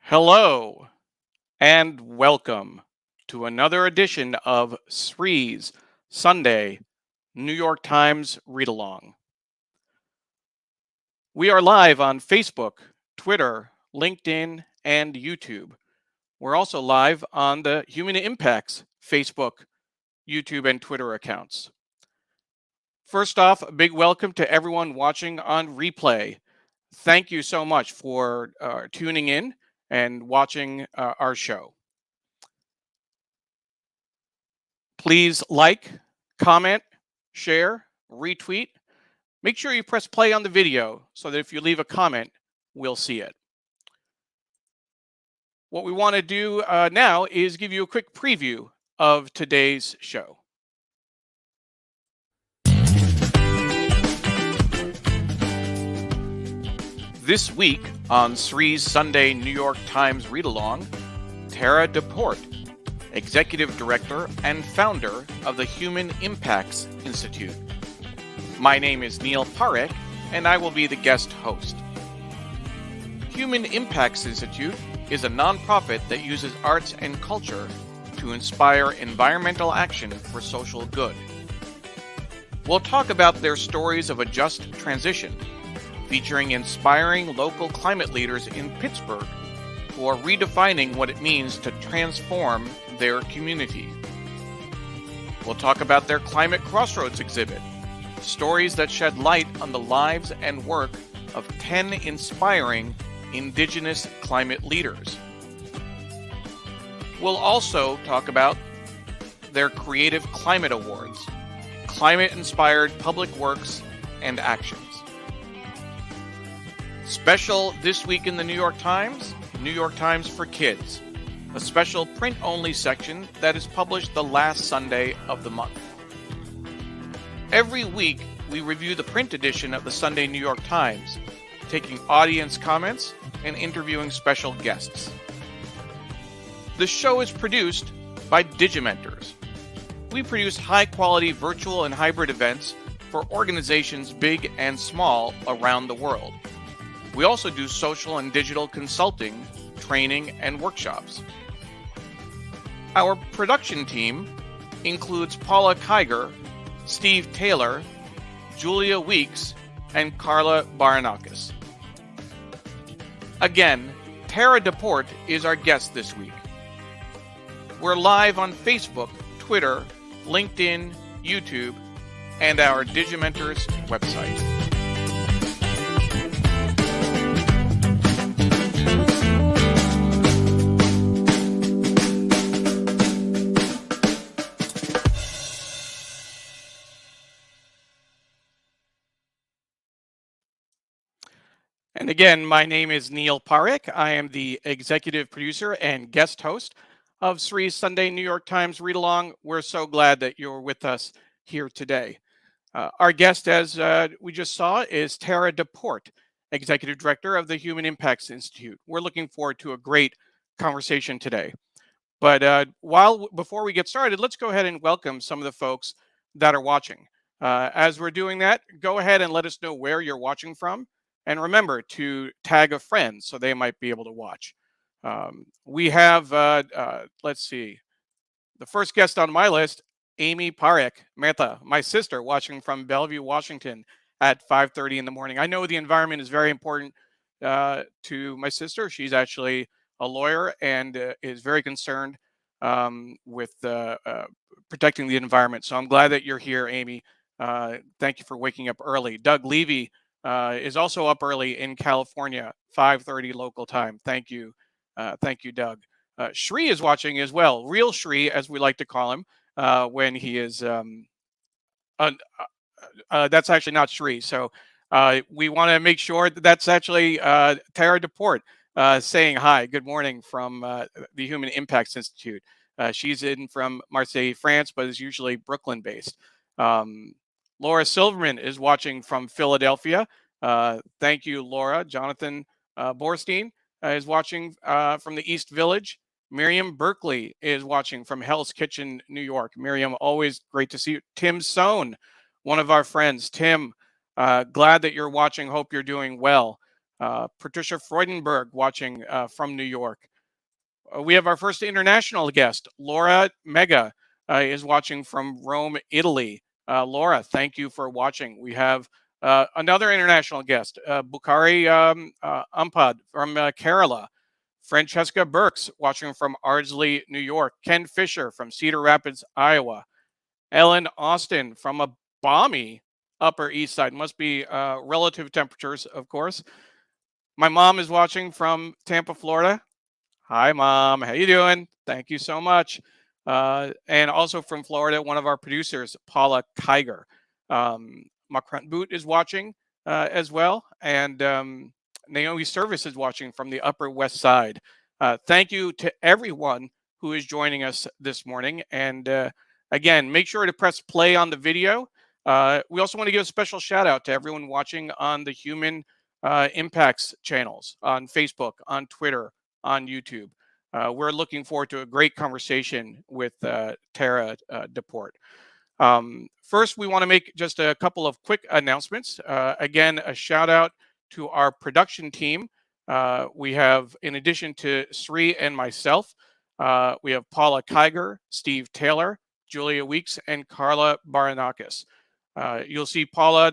Hello and welcome to another edition of Sri's Sunday New York Times Read Along. We are live on Facebook, Twitter, LinkedIn, and YouTube. We're also live on the Human Impacts Facebook, YouTube, and Twitter accounts. First off, a big welcome to everyone watching on replay. Thank you so much for tuning in and watching our show. Please like, comment, share, retweet. Make sure you press play on the video so that if you leave a comment, we'll see it. What we want to do now is give you a quick preview of today's show. This week on Sri's Sunday New York Times Read Along, Tara DePorte, Executive Director and founder of the Human Impacts Institute. My name is Neil Parekh, and I will be the guest host. Human Impacts Institute is a nonprofit that uses arts and culture to inspire environmental action for social good. We'll talk about their stories of a just transition, featuring inspiring local climate leaders in Pittsburgh who are redefining what it means to transform their community. We'll talk about their Climate Crossroads exhibit, stories that shed light on the lives and work of 10 inspiring Indigenous climate leaders. We'll also talk about their Creative Climate Awards, climate-inspired public works and actions. Special this week in the New York Times for Kids, a special print-only section that is published the last Sunday of the month. Every week, we review the print edition of the Sunday New York Times, taking audience comments and interviewing special guests. The show is produced by Digimentors. We produce high-quality virtual and hybrid events for organizations big and small around the world. We also do social and digital consulting, training, and workshops. Our production team includes Paula Kiger, Steve Taylor, Julia Weeks, and Carla Baranakis. Again, Tara DePorte is our guest this week. We're live on Facebook, Twitter, LinkedIn, YouTube, and our Digimentors website. And again, my name is Neil Parekh. I am the executive producer and guest host of Sri's Sunday New York Times Read Along. We're so glad that you're with us here today. Our guest, as we just saw, is Tara DePorte, executive director of the Human Impacts Institute. We're looking forward to a great conversation today. But before we get started, let's go ahead and welcome some of the folks that are watching. As we're doing that, go ahead and let us know where you're watching from. And remember to tag a friend so they might be able to watch. We have, let's see, the first guest on my list, Amy Parekh Mehta, my sister, watching from Bellevue, Washington at 5:30 in the morning. I know the environment is very important to my sister. She's actually a lawyer and is very concerned with protecting the environment. So I'm glad that you're here, Amy. Thank you for waking up early. Doug Levy is also up early in California, 5:30 local time. Thank you, Doug. Sri is watching as well. Real Sri, as we like to call him, when he is. That's actually not Sri. So we want to make sure that that's actually Tara DePorte saying hi. Good morning from the Human Impacts Institute. She's in from Marseille, France, but is usually Brooklyn-based. Laura Silverman is watching from Philadelphia. Thank you, Laura. Jonathan Borstein is watching from the East Village. Miriam Berkeley is watching from Hell's Kitchen, New York. Miriam, always great to see you. Tim Sohn, one of our friends. Tim, glad that you're watching. Hope you're doing well. Patricia Freudenberg watching from New York. We have our first international guest, Laura Mega, is watching from Rome, Italy. Laura, thank you for watching. We have another international guest, Bukhari Ampad from Kerala. Francesca Burks watching from Ardsley, New York. Ken Fisher from Cedar Rapids, Iowa. Ellen Austin from a balmy Upper East Side. Must be relative temperatures, of course. My mom is watching from Tampa, Florida. Hi, Mom. How you doing? Thank you so much. And also from Florida, one of our producers, Paula Kiger. Makrant Boot is watching as well. And Naomi Service is watching from the Upper West Side. Thank you to everyone who is joining us this morning. And again, make sure to press play on the video. We also want to give a special shout out to everyone watching on the Human Impacts channels on Facebook, on Twitter, on YouTube. We're looking forward to a great conversation with Tara DePorte. First, we want to make just a couple of quick announcements. Again, a shout out to our production team. We have, in addition to Sri and myself, we have Paula Kiger, Steve Taylor, Julia Weeks, and Carla Baranakis. You'll see Paula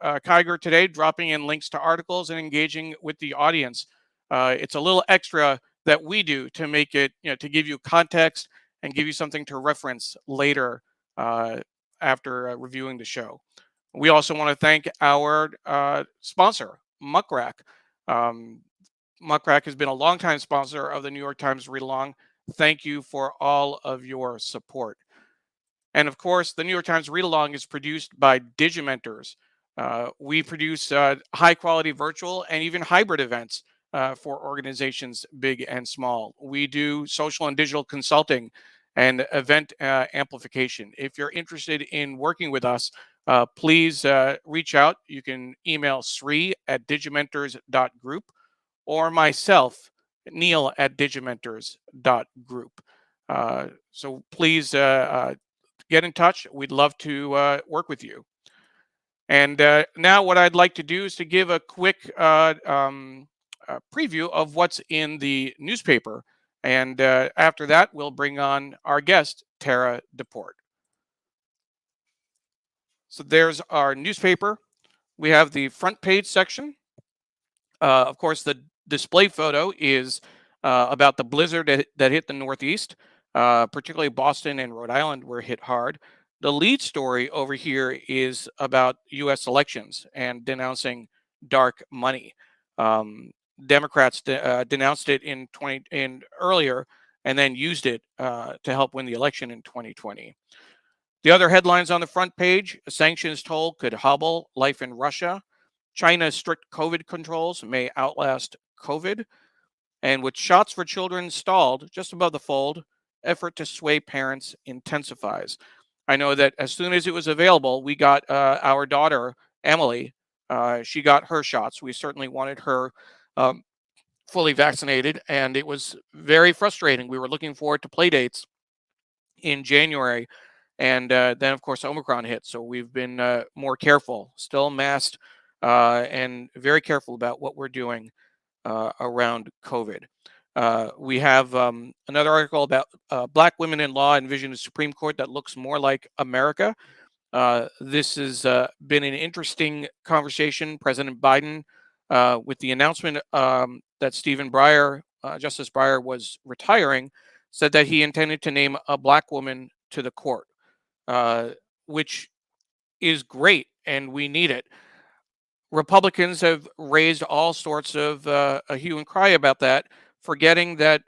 Kiger today dropping in links to articles and engaging with the audience. It's a little extra that we do to make it, to give you context and give you something to reference later after reviewing the show. We also want to thank our sponsor, Muck Rack. Muck Rack has been a longtime sponsor of the New York Times Read Along. Thank you for all of your support. And of course, the New York Times Read Along is produced by Digimentors. We produce high quality virtual and even hybrid events for organizations big and small. We do social and digital consulting and event amplification. If you're interested in working with us, please reach out. You can email sri@digimentors.group or myself, neil@digimentors.group. So please get in touch. We'd love to work with you. And now what I'd like to do is to give a quick preview of what's in the newspaper. And after that, we'll bring on our guest, Tara DePorte. So there's our newspaper. We have the front page section. Of course, the display photo is about the blizzard that hit the Northeast, particularly Boston and Rhode Island were hit hard. The lead story over here is about U.S. elections and denouncing dark money. Democrats denounced it in earlier and then used it to help win the election in 2020. The other headlines on the front page: sanctions toll could hobble life in Russia. China's strict COVID controls may outlast COVID. And with shots for children stalled just above the fold, effort to sway parents intensifies. I know that as soon as it was available, we got our daughter, Emily, she got her shots. We certainly wanted her fully vaccinated, and it was very frustrating. We were looking forward to play dates in January, and then, of course, Omicron hit. So we've been more careful, still masked, and very careful about what we're doing around COVID. We have another article about Black women in law envision a Supreme Court that looks more like America. This has been an interesting conversation. President Biden, with the announcement that Stephen Breyer, Justice Breyer, was retiring, said that he intended to name a Black woman to the court, which is great, and we need it. Republicans have raised all sorts of a hue and cry about that, forgetting that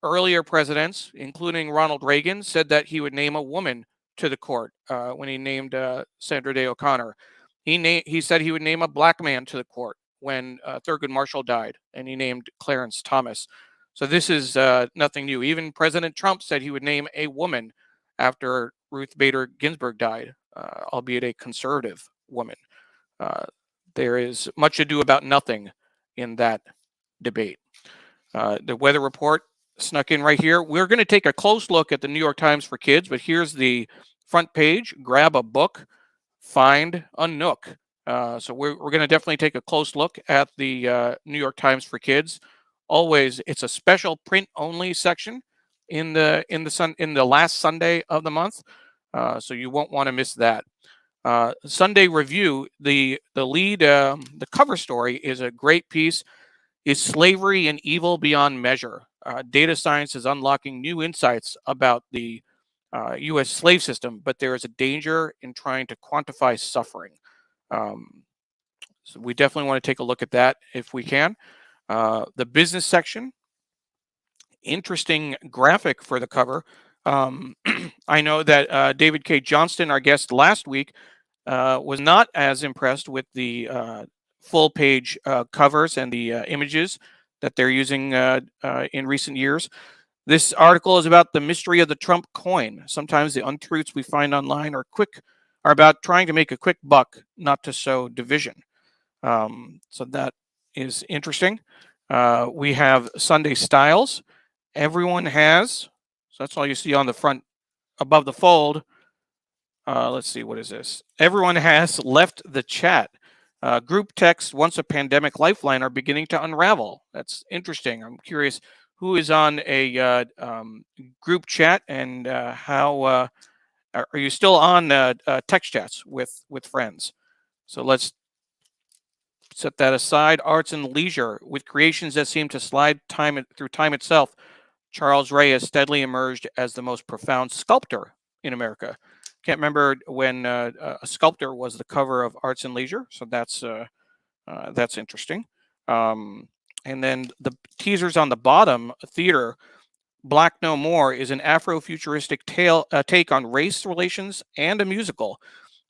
earlier presidents, including Ronald Reagan, said that he would name a woman to the court when he named Sandra Day O'Connor. He said he would name a Black man to the court when Thurgood Marshall died, and he named Clarence Thomas. So this is nothing new. Even President Trump said he would name a woman after Ruth Bader Ginsburg died, albeit a conservative woman. There is much ado about nothing in that debate. The weather report snuck in right here. We're going to take a close look at the New York Times for Kids, but here's the front page. Grab a book, find a nook. So we're going to definitely take a close look at the New York Times for Kids. Always, it's a special print only section in the last Sunday of the month, so you won't want to miss that. Sunday Review, the lead, the cover story is a great piece. Is slavery and evil beyond measure? Data science is unlocking new insights about the U.S. slave system, but there is a danger in trying to quantify suffering. So we definitely want to take a look at that if we can. The business section, interesting graphic for the cover. I know that David K. Johnston, our guest last week, was not as impressed with the full page covers and the images that they're using in recent years. This article is about the mystery of the Trump coin. Sometimes the untruths we find online are about trying to make a quick buck, not to sow division. So that is interesting. We have Sunday Styles. Everyone has, so that's all you see on the front above the fold. Let's see, what is this? Everyone has left the chat. Group texts, once a pandemic lifeline, are beginning to unravel. That's interesting. I'm curious who is on a group chat, and how are you still on text chats with friends? So let's set that aside. Arts and leisure, with creations that seem to slide through time itself, Charles Ray has steadily emerged as the most profound sculptor in America. Can't remember when a sculptor was the cover of Arts and Leisure, so that's interesting. And then the teasers on the bottom, theater, Black No More is an Afrofuturistic take on race relations and a musical.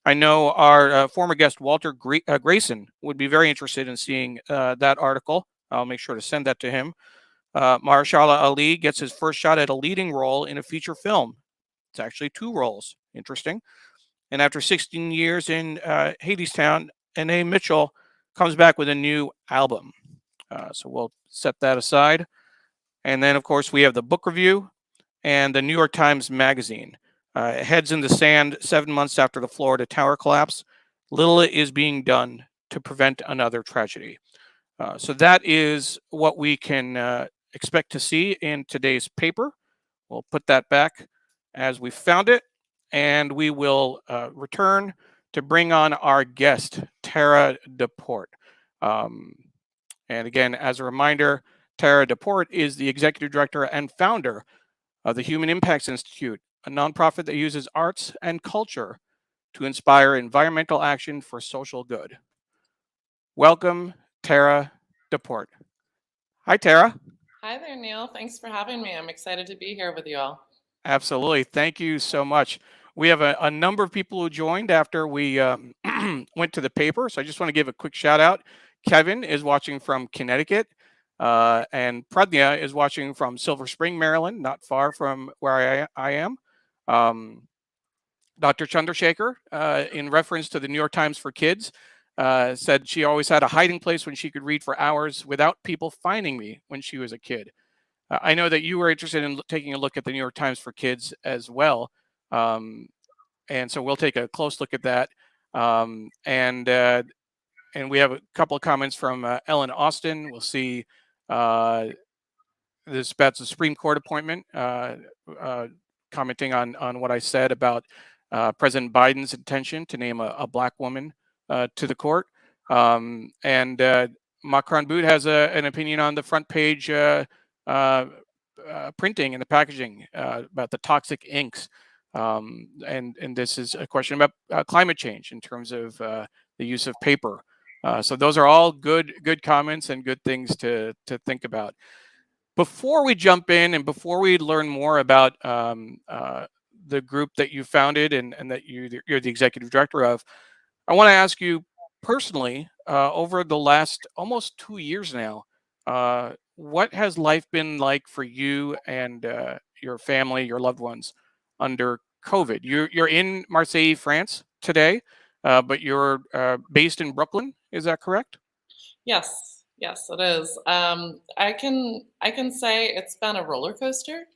I know our former guest, Walter Grayson, would be very interested in seeing that article. I'll make sure to send that to him. Mahershala Ali gets his first shot at a leading role in a feature film. It's actually 2 roles. Interesting. And after 16 years in Hadestown, N.A. Mitchell comes back with a new album. So we'll set that aside. And then, of course, we have the book review and the New York Times Magazine. Heads in the sand 7 months after the Florida tower collapse. Little is being done to prevent another tragedy. So that is what we can expect to see in today's paper. We'll put that back as we found it, and we will return to bring on our guest, Tara DePorte. And again, as a reminder, Tara DePorte is the executive director and founder of the Human Impacts Institute, a nonprofit that uses arts and culture to inspire environmental action for social good. Welcome, Tara DePorte. Hi, Tara. Hi there, Neil. Thanks for having me. I'm excited to be here with you all. Absolutely. Thank you so much. We have a number of people who joined after we went to the paper. So I just want to give a quick shout out. Kevin is watching from Connecticut, and Pradnya is watching from Silver Spring, Maryland, not far from where I am. Dr. Chandrasekhar, in reference to the New York Times for Kids, said she always had a hiding place when she could read for hours without people finding me when she was a kid. I know that you were interested in taking a look at the New York Times for Kids as well. And so we'll take a close look at that. And we have a couple of comments from Ellen Austin. We'll see this about the Supreme Court appointment, commenting on what I said about President Biden's intention to name a black woman to the court. And Macron Boot has an opinion on the front page printing and the packaging about the toxic inks. And this is a question about climate change in terms of the use of paper. So those are all good comments and good things to think about. Before we jump in and before we learn more about the group that you founded and that you're the executive director of, I want to ask you personally, over the last almost 2 years now, what has life been like for you and your family, your loved ones under COVID? You're in Marseille, France today, but you're based in Brooklyn. Is that correct? Yes, yes, it is. I can say it's been a roller coaster.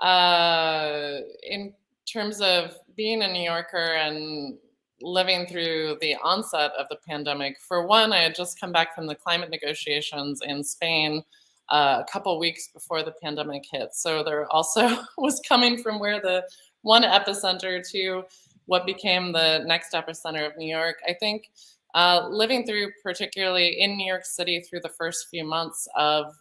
In terms of being a New Yorker and living through the onset of the pandemic. For one, I had just come back from the climate negotiations in Spain a couple weeks before the pandemic hit. So there also was coming from where the one epicenter to what became the next epicenter of New York. I think living through, particularly in New York City, through the first few months of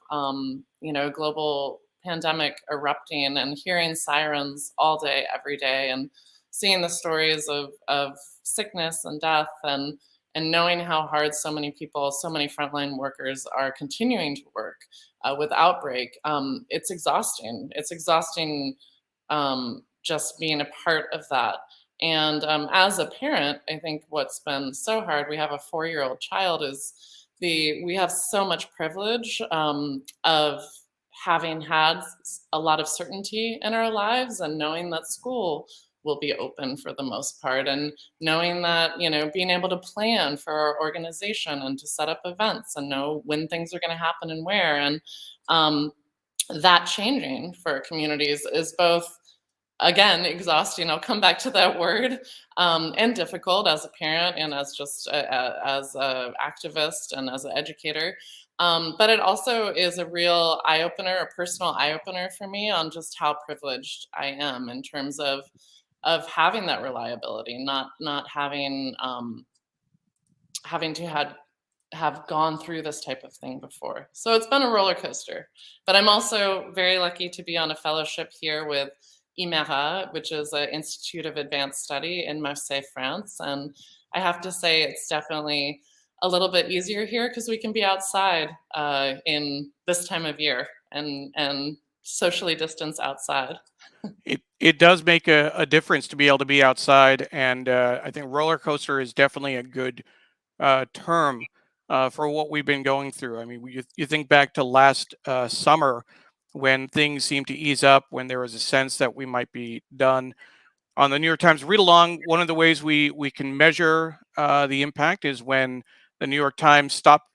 global pandemic erupting, and hearing sirens all day, every day, and seeing the stories of sickness and death, and knowing how hard so many people, so many frontline workers are continuing to work without break. It's exhausting. It's exhausting just being a part of that. And as a parent, I think what's been so hard, we have a 4-year-old child, is we have so much privilege of having had a lot of certainty in our lives, and knowing that school will be open for the most part, and knowing that, being able to plan for our organization and to set up events and know when things are going to happen and where. And that changing for communities is both, again, exhausting. I'll come back to that word, and difficult as a parent and as just as an activist and as an educator. But it also is a real eye opener, a personal eye opener for me on just how privileged I am in terms of having that reliability, not having having to have gone through this type of thing before. So it's been a roller coaster. But I'm also very lucky to be on a fellowship here with IMéRA, which is an Institute of Advanced Study in Marseille, France. And I have to say, it's definitely a little bit easier here because we can be outside in this time of year and socially distance outside. It does make a difference to be able to be outside, and I think roller coaster is definitely a good term for what we've been going through. I mean, you think back to last summer when things seemed to ease up, when there was a sense that we might be done. On the New York Times Read Along, one of the ways we can measure the impact is when the New York Times stopped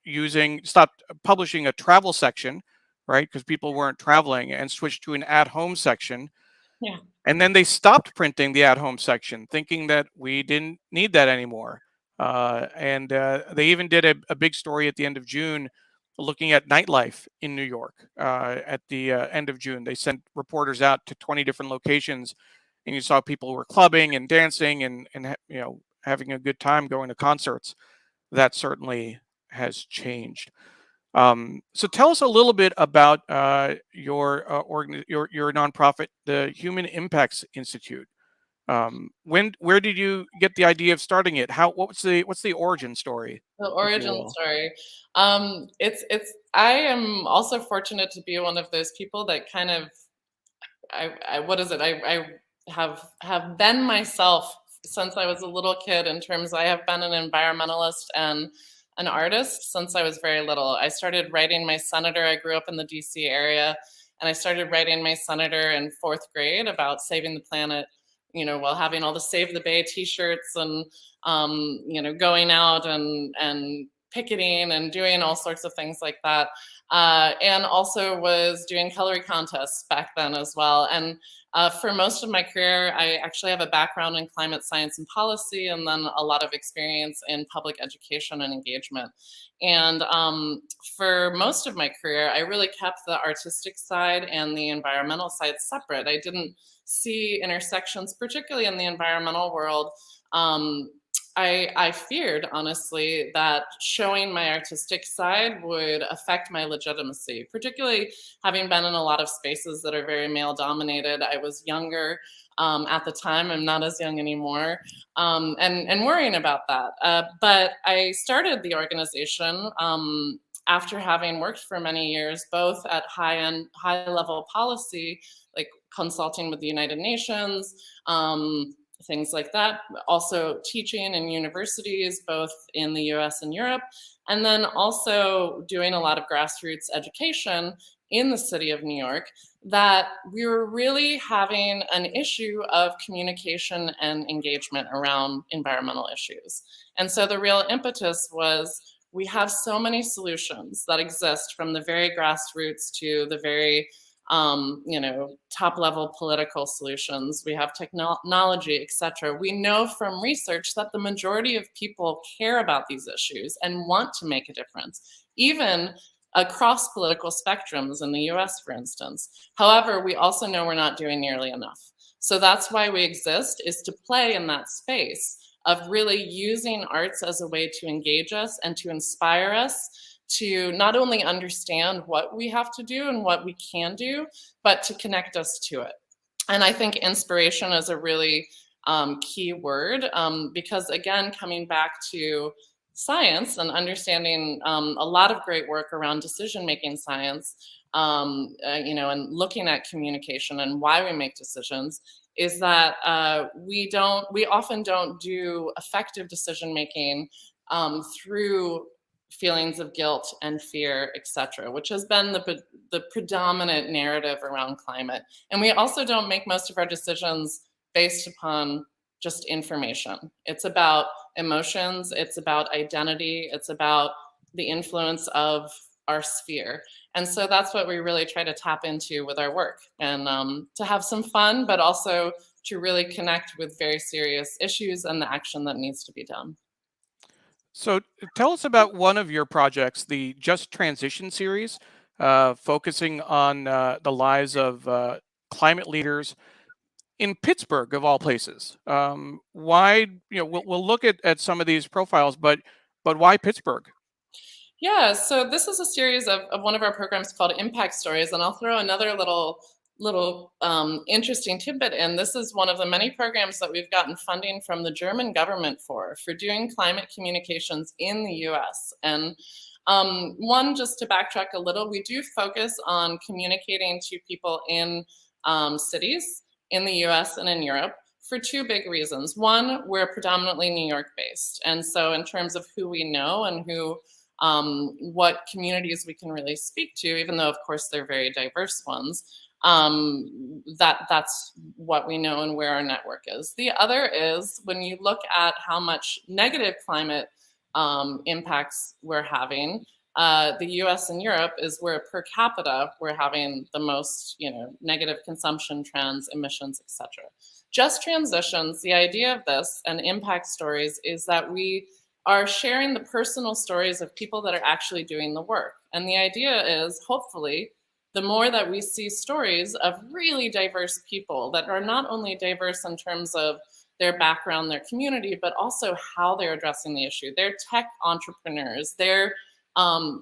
publishing a travel section, right? Because people weren't traveling, and switched to an at-home section. Yeah. And then they stopped printing the at-home section, thinking that we didn't need that anymore. And they even did a big story at the end of June looking at nightlife in New York. At the end of June, they sent reporters out to 20 different locations, and you saw people were clubbing and dancing and having a good time, going to concerts. That certainly has changed. So tell us a little bit about your nonprofit, the Human Impacts Institute. Where did you get the idea of starting it? What's the origin story, The if you origin will? story. It's I am also fortunate to be one of those people that kind of, I what is it? I have been myself since I was a little kid. In terms, I have been an environmentalist and an artist since I was very little. I started writing my senator. I grew up in the DC area, and I started writing my senator in 4th grade about saving the planet, while having all the Save the Bay t-shirts, and going out and picketing and doing all sorts of things like that. And also was doing coloring contests back then as well. And for most of my career, I actually have a background in climate science and policy, and then a lot of experience in public education and engagement. And for most of my career, I really kept the artistic side and the environmental side separate. I didn't see intersections, particularly in the environmental world. I feared, honestly, that showing my artistic side would affect my legitimacy, particularly having been in a lot of spaces that are very male dominated. I was younger at the time. I'm not as young anymore, and worrying about that. But I started the organization after having worked for many years, both at high level policy, like consulting with the United Nations, things like that. Also teaching in universities, both in the US and Europe, and then also doing a lot of grassroots education in the city of New York, that we were really having an issue of communication and engagement around environmental issues. And so the real impetus was, we have so many solutions that exist, from the very grassroots to the very top level political solutions. We have technology, etc. We know from research that the majority of people care about these issues and want to make a difference, even across political spectrums in the US, for instance. However, we also know we're not doing nearly enough. So that's why we exist, is to play in that space of really using arts as a way to engage us and to inspire us to not only understand what we have to do and what we can do, but to connect us to it. And I think inspiration is a really key word, because again, coming back to science and understanding a lot of great work around decision-making science, and looking at communication and why we make decisions, is that we often don't do effective decision-making through feelings of guilt and fear, etc., which has been the predominant narrative around climate. And we also don't make most of our decisions based upon just information. It's about emotions, it's about identity, it's about the influence of our sphere. And so that's what we really try to tap into with our work, and to have some fun, but also to really connect with very serious issues and the action that needs to be done. So tell us about one of your projects, the Just Transition series, focusing on the lives of climate leaders in Pittsburgh, of all places. Why, we'll look at some of these profiles, but why Pittsburgh? Yeah, so this is a series of one of our programs called Impact Stories, and I'll throw another little interesting tidbit in. This is one of the many programs that we've gotten funding from the German government for doing climate communications in the US. And one, just to backtrack a little, we do focus on communicating to people in cities in the US and in Europe for two big reasons. One, we're predominantly New York based. And so in terms of who we know and what communities we can really speak to, even though of course they're very diverse ones, that's what we know and where our network is. The other is when you look at how much negative climate impacts we're having, the US and Europe is where per capita we're having the most negative consumption trends, emissions, etc. Just Transitions, the idea of this and Impact Stories is that we are sharing the personal stories of people that are actually doing the work. And the idea is, hopefully, the more that we see stories of really diverse people that are not only diverse in terms of their background, their community, but also how they're addressing the issue. They're tech entrepreneurs, they're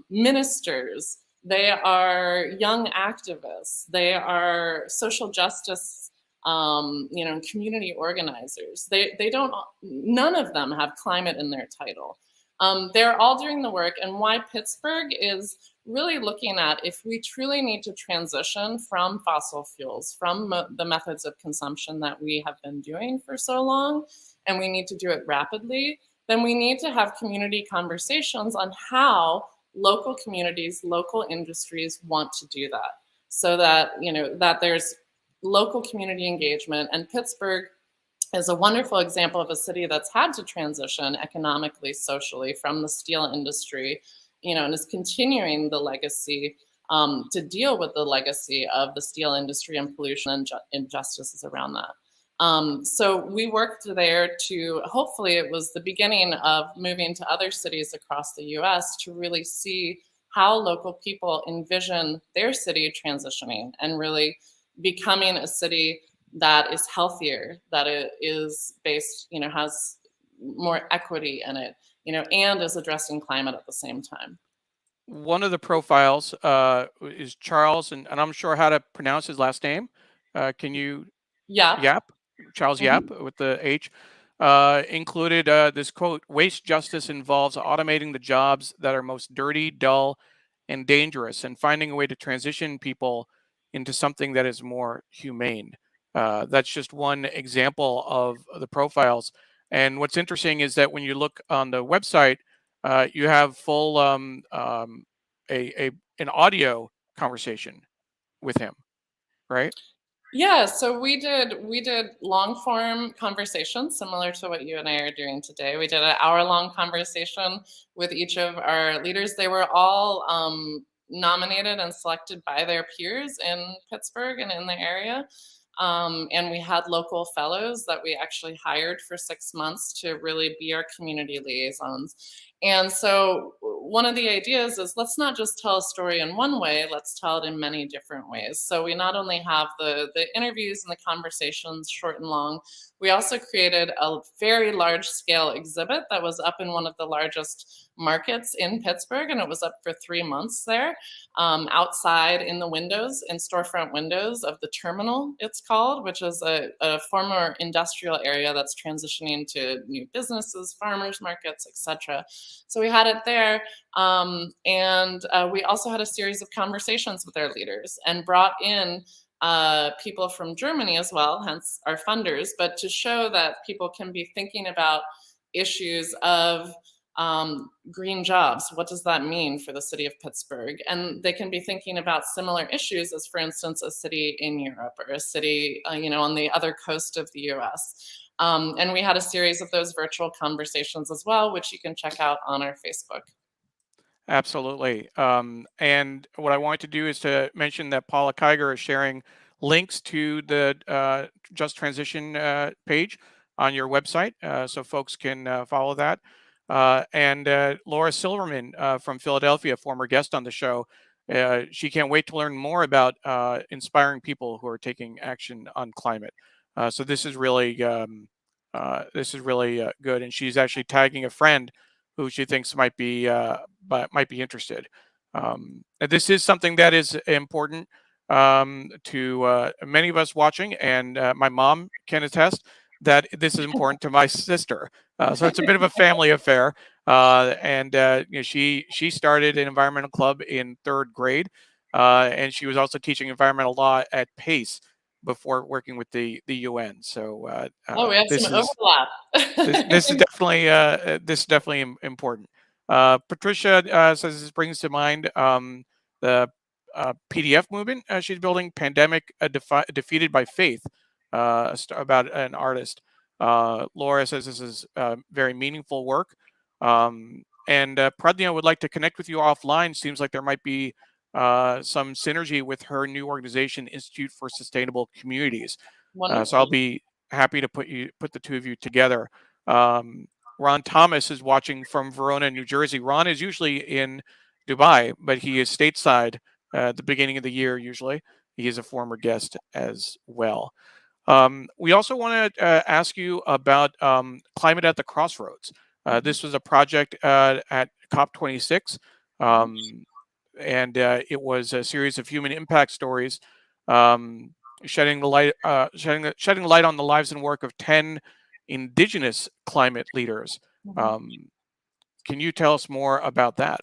ministers, they are young activists, they are social justice community organizers. None of them have climate in their title. They're all doing the work, and why Pittsburgh is really looking at if we truly need to transition from fossil fuels, from the methods of consumption that we have been doing for so long, and we need to do it rapidly, then we need to have community conversations on how local communities, local industries want to do that, so that that there's local community engagement. And Pittsburgh is a wonderful example of a city that's had to transition economically, socially from the steel industry, and is continuing the legacy to deal with the legacy of the steel industry and pollution and injustices around that. So we worked there to, hopefully it was the beginning of moving to other cities across the US to really see how local people envision their city transitioning and really becoming a city that is healthier, that it is based, has more equity in it, and is addressing climate at the same time. One of the profiles is Charles, and I'm not sure how to pronounce his last name. Can you? Yeah. Yap, Charles Yap with the H, included this quote: "Waste justice involves automating the jobs that are most dirty, dull, and dangerous, and finding a way to transition people into something that is more humane." That's just one example of the profiles. And what's interesting is that when you look on the website, you have full an audio conversation with him, right? Yeah, so we did long form conversations similar to what you and I are doing today. We did an hour-long conversation with each of our leaders. They were all nominated and selected by their peers in Pittsburgh and in the area. And we had local fellows that we actually hired for 6 months to really be our community liaisons. And so one of the ideas is, let's not just tell a story in one way, let's tell it in many different ways. So we not only have the interviews and the conversations, short and long, we also created a very large scale exhibit that was up in one of the largest markets in Pittsburgh, and it was up for 3 months there, outside in the windows, in storefront windows of the terminal, it's called, which is a former industrial area that's transitioning to new businesses, farmers markets, etc. So we had it there, and we also had a series of conversations with our leaders and brought in people from Germany as well, hence our funders, but to show that people can be thinking about issues of green jobs. What does that mean for the city of Pittsburgh? And they can be thinking about similar issues as, for instance, a city in Europe or a city, on the other coast of the US. And we had a series of those virtual conversations as well, which you can check out on our Facebook. Absolutely. And what I wanted to do is to mention that Paula Kiger is sharing links to the Just Transition page on your website, so folks can follow that. And Laura Silverman from Philadelphia, former guest on the show, she can't wait to learn more about inspiring people who are taking action on climate. So this is really good, and she's actually tagging a friend who she thinks might be interested. And this is something that is important to many of us watching, and my mom can attest that this is important to my sister. So it's a bit of a family affair. And she started an environmental club in 3rd grade, and she was also teaching environmental law at Pace before working with the UN. So we have some overlap. this is definitely important. Patricia says this brings to mind the PDF movement she's building, Pandemic Defeated by Faith, about an artist. Laura says this is very meaningful work. And Pradnya would like to connect with you offline. Seems like there might be some synergy with her new organization, Institute for Sustainable Communities. So I'll be happy to put the two of you together. Ron Thomas is watching from Verona, New Jersey. Ron is usually in Dubai, but he is stateside at the beginning of the year. Usually, he is a former guest as well. We also want to ask you about Climate at the Crossroads. This was a project at COP26, and it was a series of human impact stories, shedding light on the lives and work of 10 indigenous climate leaders. Can you tell us more about that?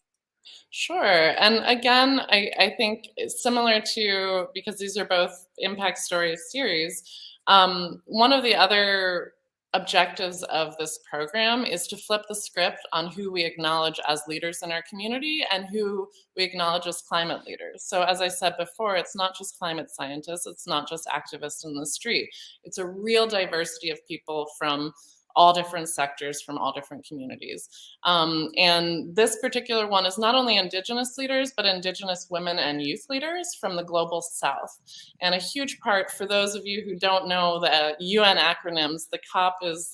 Sure. And again, I think similar to, because these are both impact stories series, one of the other objectives of this program is to flip the script on who we acknowledge as leaders in our community and who we acknowledge as climate leaders. So as I said before, it's not just climate scientists, it's not just activists in the street. It's a real diversity of people from all different sectors, from all different communities. And this particular one is not only Indigenous leaders, but Indigenous women and youth leaders from the Global South. And a huge part, for those of you who don't know the UN acronyms, the COP is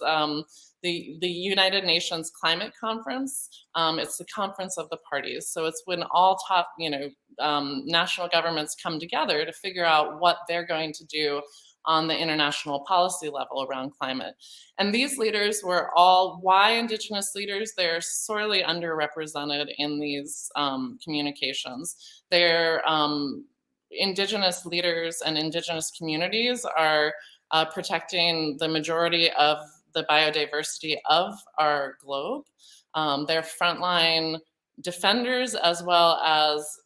the United Nations Climate Conference. It's the conference of the parties. So it's when all top, national governments come together to figure out what they're going to do on the international policy level around climate. And these leaders were all, why Indigenous leaders? They're sorely underrepresented in these communications. They're Indigenous leaders and Indigenous communities are protecting the majority of the biodiversity of our globe. They're frontline defenders, as well as,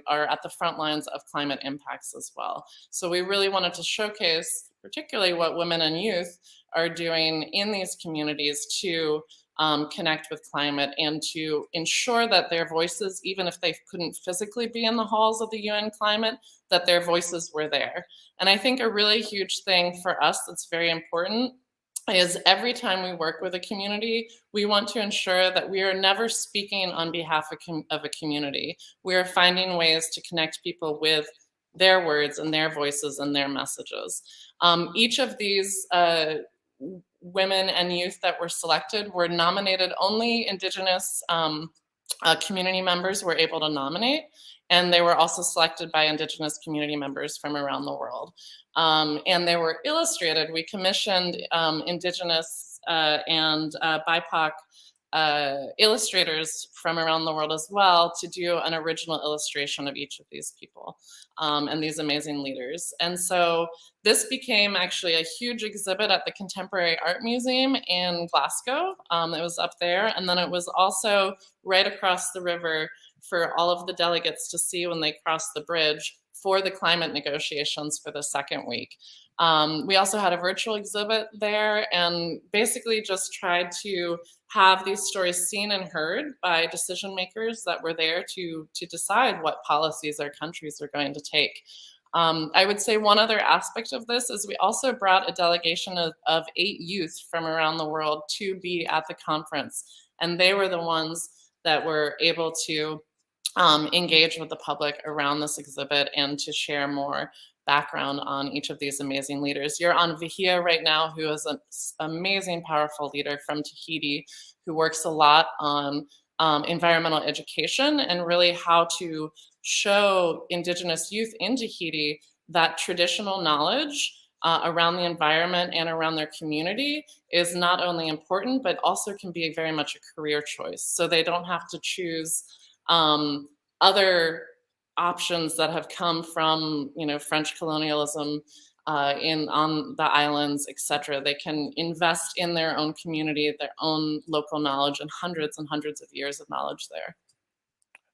are at the front lines of climate impacts as well. So we really wanted to showcase particularly what women and youth are doing in these communities to connect with climate and to ensure that their voices, even if they couldn't physically be in the halls of the UN climate, that their voices were there. And I think a really huge thing for us that's very important is every time we work with a community, we want to ensure that we are never speaking on behalf of a community. We are finding ways to connect people with their words and their voices and their messages. Each of these women and youth that were selected were nominated. Only Indigenous community members were able to nominate, and they were also selected by Indigenous community members from around the world. And they were illustrated. We commissioned Indigenous and BIPOC illustrators from around the world as well to do an original illustration of each of these people and these amazing leaders. And so this became actually a huge exhibit at the Contemporary Art Museum in Glasgow. It was up there, and then it was also right across the river for all of the delegates to see when they crossed the bridge for the climate negotiations for the second week. We also had a virtual exhibit there, and basically just tried to have these stories seen and heard by decision makers that were there to decide what policies our countries are going to take. I would say one other aspect of this is we also brought a delegation of 8 youth from around the world to be at the conference, and they were the ones that were able to engage with the public around this exhibit and to share more background on each of these amazing leaders. You're on Vihia right now, who is an amazing, powerful leader from Tahiti, who works a lot on environmental education and really how to show Indigenous youth in Tahiti that traditional knowledge around the environment and around their community is not only important, but also can be very much a career choice. So they don't have to choose other options that have come from, French colonialism on the islands, etc. They can invest in their own community, their own local knowledge, and hundreds of years of knowledge there.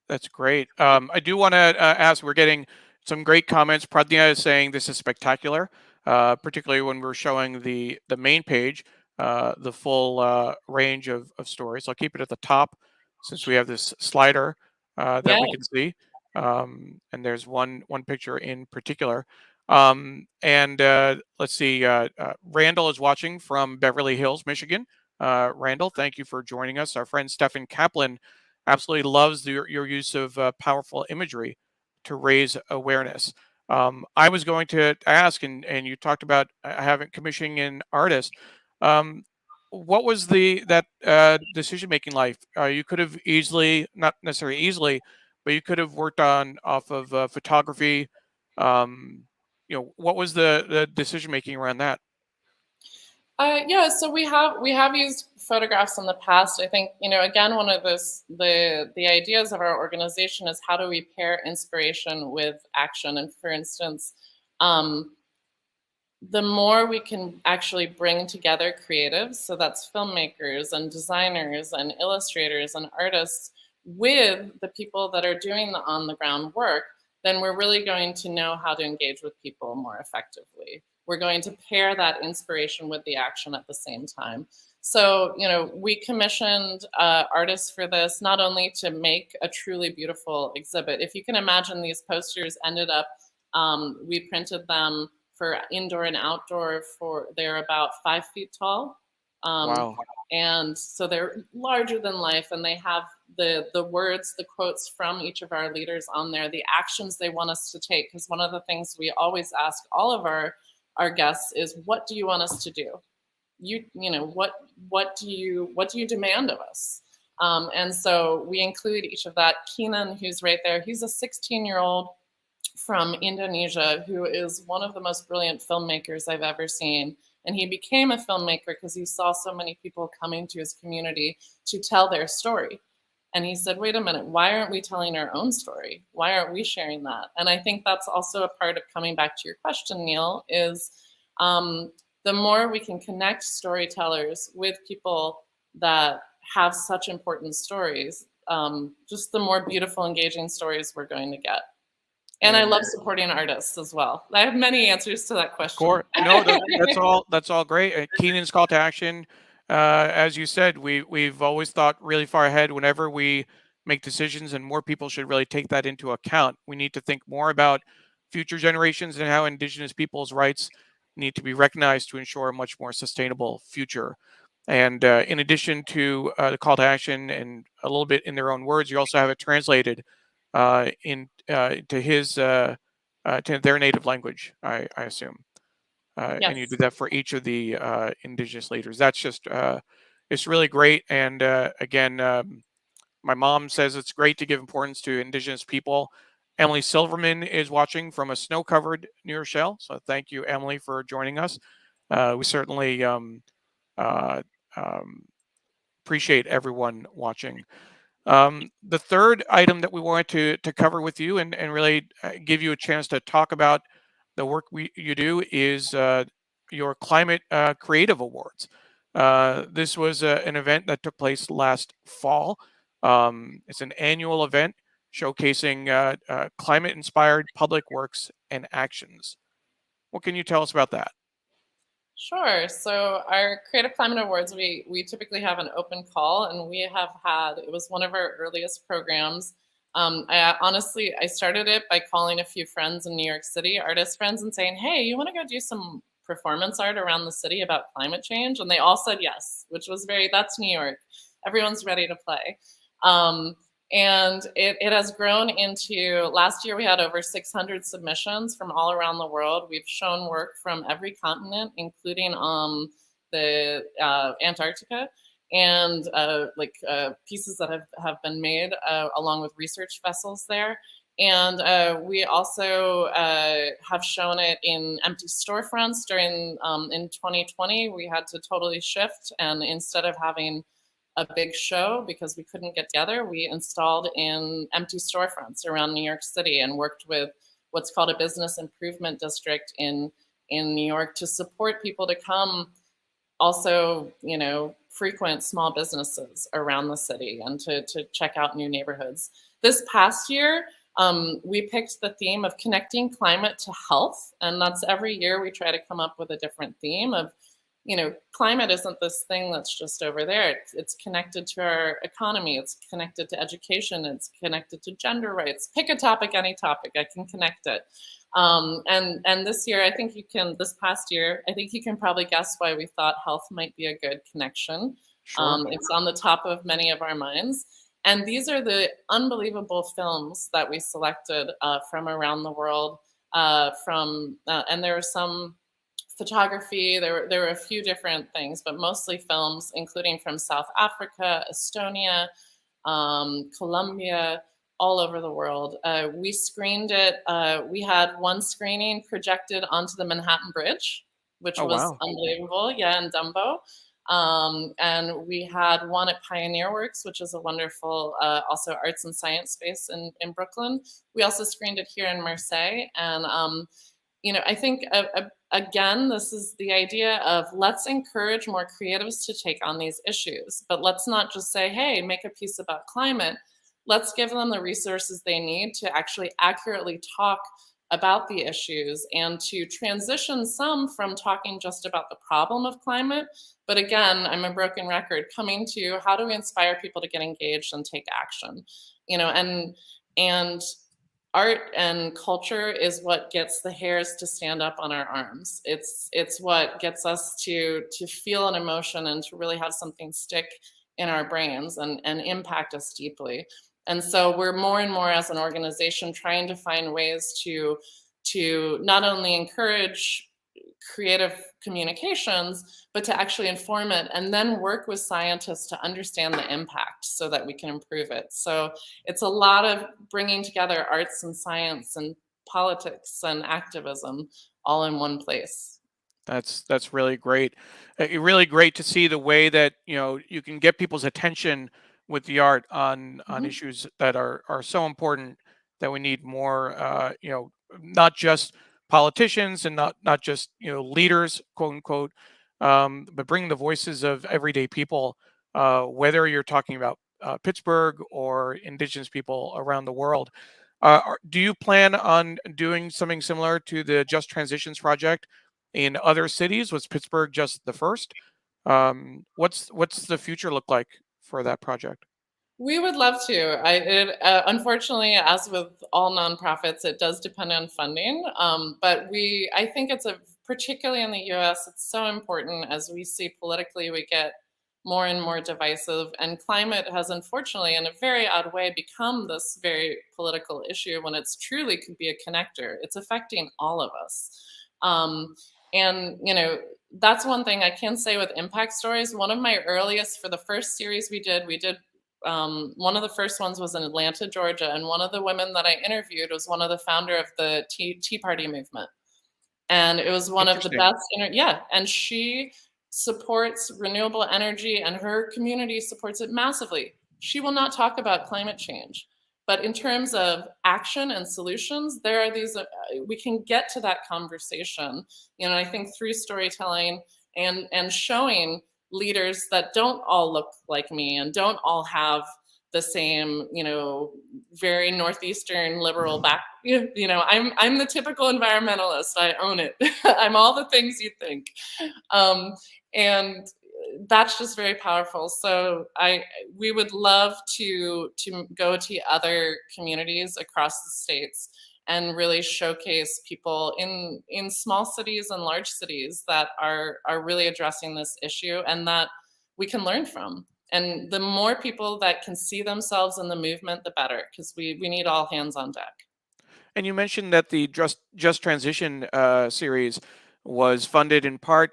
That's great. I do want to ask, we're getting some great comments. Pradnya is saying this is spectacular, particularly when we're showing the main page, the full range of stories. I'll keep it at the top since we have this slider that we can see. And there's one picture in particular. Let's see, Randall is watching from Beverly Hills, Michigan. Randall, thank you for joining us. Our friend Stefan Kaplan absolutely loves your use of powerful imagery to raise awareness. I was going to ask, and you talked about having commissioning an artist. What was that decision-making life? You could have easily, not necessarily easily, but you could have worked off of photography. What was the decision-making around that? Yeah, so we have used photographs in the past. I think, again, one of the ideas of our organization is how do we pair inspiration with action? And for instance, the more we can actually bring together creatives, so that's filmmakers and designers and illustrators and artists, with the people that are doing the on-the-ground work, then we're really going to know how to engage with people more effectively. We're going to pair that inspiration with the action at the same time. So, we commissioned artists for this, not only to make a truly beautiful exhibit. If you can imagine, these posters ended up, we printed them for indoor and outdoor, they're about 5 feet tall. Wow. And so they're larger than life, and they have the words, the quotes from each of our leaders on there, the actions they want us to take. Because one of the things we always ask all of our guests is, what do you want us to do? What do you demand of us? And so we include each of that. Keenan, who's right there, he's a 16-year-old from Indonesia who is one of the most brilliant filmmakers I've ever seen. And he became a filmmaker because he saw so many people coming to his community to tell their story. And he said, wait a minute, why aren't we telling our own story? Why aren't we sharing that? And I think that's also a part of coming back to your question, Neil, is the more we can connect storytellers with people that have such important stories, just the more beautiful, engaging stories we're going to get. And I love supporting artists as well. I have many answers to that question. No, that's all great. Keenan's call to action, as you said, we've always thought really far ahead whenever we make decisions, and more people should really take that into account. We need to think more about future generations and how Indigenous people's rights need to be recognized to ensure a much more sustainable future. And in addition to the call to action and a little bit in their own words, you also have it translated to their native language, I assume. And you Yes. do that for each of the indigenous leaders. That's just it's really great. And again, my mom says it's great to give importance to indigenous people. Emily Silverman is watching from a snow-covered New Rochelle. So thank you, Emily, for joining us. We certainly uh, um, appreciate everyone watching. The third item that we wanted to cover with you and really give you a chance to talk about the work you do is your Climate Creative Awards. This was an event that took place last fall. It's an annual event showcasing climate-inspired public works and actions. What can you tell us about that? Sure. So our Creative Climate Awards, we typically have an open call, and we have had, it was one of our earliest programs. I started it by calling a few friends in New York City, artist friends, and saying, hey, you want to go do some performance art around the city about climate change? And they all said yes, which was that's New York. Everyone's ready to play. And it has grown into, last year we had over 600 submissions from all around the world. We've shown work from every continent, including the Antarctica, and pieces that have been made along with research vessels there. And we also have shown it in empty storefronts during, in 2020, we had to totally shift, and instead of having a big show because we couldn't get together, we installed in empty storefronts around New York City and worked with what's called a business improvement district in New York to support people to come also, frequent small businesses around the city and to check out new neighborhoods. This past year, we picked the theme of connecting climate to health, and that's every year we try to come up with a different theme of, climate isn't this thing that's just over there. It's connected to our economy. It's connected to education. It's connected to gender rights. Pick a topic, any topic, I can connect it. And this year, this past year, I think you can probably guess why we thought health might be a good connection. Sure. It's on the top of many of our minds. And these are the unbelievable films that we selected from around the world. And there were some photography, there were a few different things, but mostly films, including from South Africa, Estonia, Colombia, all over the world. We screened it. We had one screening projected onto the Manhattan Bridge, which was unbelievable. Yeah, in Dumbo. And we had one at Pioneer Works, which is a wonderful also arts and science space in Brooklyn. We also screened it here in Marseille. And I think, again, this is the idea of let's encourage more creatives to take on these issues, but let's not just say, hey, make a piece about climate. Let's give them the resources they need to actually accurately talk about the issues and to transition some from talking just about the problem of climate. But again, I'm a broken record, coming to how do we inspire people to get engaged and take action, and art and culture is what gets the hairs to stand up on our arms. It's what gets us to feel an emotion and to really have something stick in our brains and impact us deeply. And so we're more and more as an organization trying to find ways to not only encourage creative communications, but to actually inform it and then work with scientists to understand the impact so that we can improve it. So it's a lot of bringing together arts and science and politics and activism all in one place. That's really great. Really great to see the way that you can get people's attention with the art on issues that are so important that we need more. Not just politicians and not just leaders, quote unquote, but bring the voices of everyday people, whether you're talking about Pittsburgh or indigenous people around the world. Do you plan on doing something similar to the Just Transitions project in other cities? Was Pittsburgh just the first? What's the future look like for that project? We would love to. Unfortunately, as with all nonprofits, it does depend on funding. But I think it's particularly in the US, it's so important. As we see politically, we get more and more divisive, and climate has unfortunately, in a very odd way, become this very political issue when it's truly could be a connector. It's affecting all of us. Um, and that's one thing I can say with impact stories. One of my earliest, for the first series we did one of the first ones was in Atlanta, Georgia, and one of the women that I interviewed was one of the founder of the Tea Party movement, and it was one of the Interesting. best. And she supports renewable energy, and her community supports it massively. She will not talk about climate change, but in terms of action and solutions, there are these. We can get to that conversation. I think through storytelling and showing leaders that don't all look like me and don't all have the same, very northeastern liberal back. I'm the typical environmentalist. I own it. I'm all the things you think, and that's just very powerful. So we would love to go to other communities across the states and really showcase people in small cities and large cities that are really addressing this issue and that we can learn from. And the more people that can see themselves in the movement, the better, because we need all hands on deck. And you mentioned that the Just Transition series was funded in part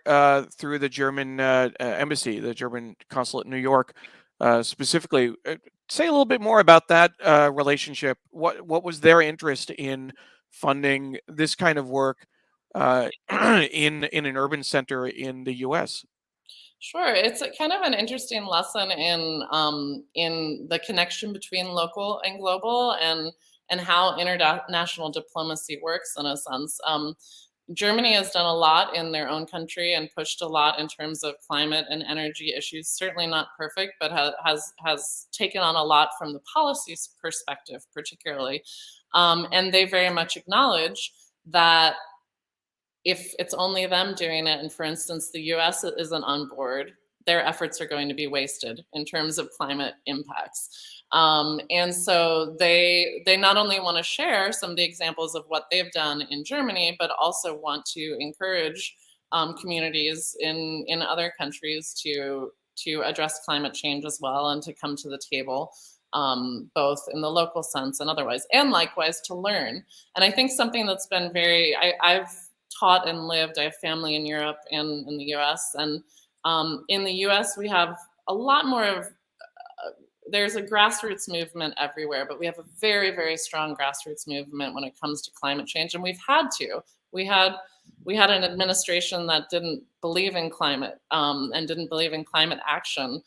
through the German embassy, the German consulate in New York, specifically. Say a little bit more about that relationship. What was their interest in funding this kind of work in an urban center in the U.S.? Sure, it's a kind of an interesting lesson in the connection between local and global, and how international diplomacy works in a sense. Germany has done a lot in their own country and pushed a lot in terms of climate and energy issues. Certainly not perfect, but has taken on a lot from the policy perspective, particularly. And they very much acknowledge that if it's only them doing it, and for instance, the US isn't on board, their efforts are going to be wasted in terms of climate impacts. And so they not only want to share some of the examples of what they've done in Germany, but also want to encourage communities in other countries to address climate change as well, and to come to the table, both in the local sense and otherwise, and likewise to learn. And I think something that's been I've taught and lived. I have family in Europe and in the US. And in the US, we have a lot more of, there's a grassroots movement everywhere, but we have a very, very strong grassroots movement when it comes to climate change. And we've had to. We had an administration that didn't believe in climate and didn't believe in climate action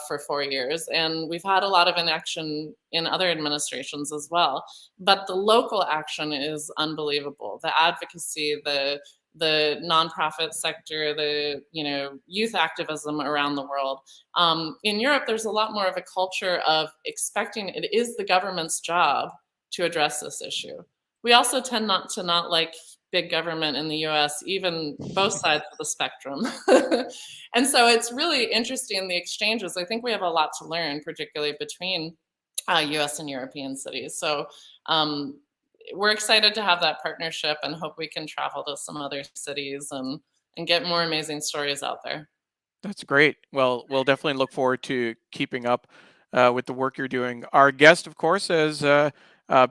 for 4 years. And we've had a lot of inaction in other administrations as well. But the local action is unbelievable. The advocacy, the nonprofit sector, the youth activism around the world. In Europe, there's a lot more of a culture of expecting it is the government's job to address this issue. We also tend not to like big government in the US, even both sides of the spectrum. And so it's really interesting, the exchanges. I think we have a lot to learn, particularly between US and European cities. So we're excited to have that partnership and hope we can travel to some other cities and get more amazing stories out there. That's great. Well, we'll definitely look forward to keeping up with the work you're doing. Our guest, of course, as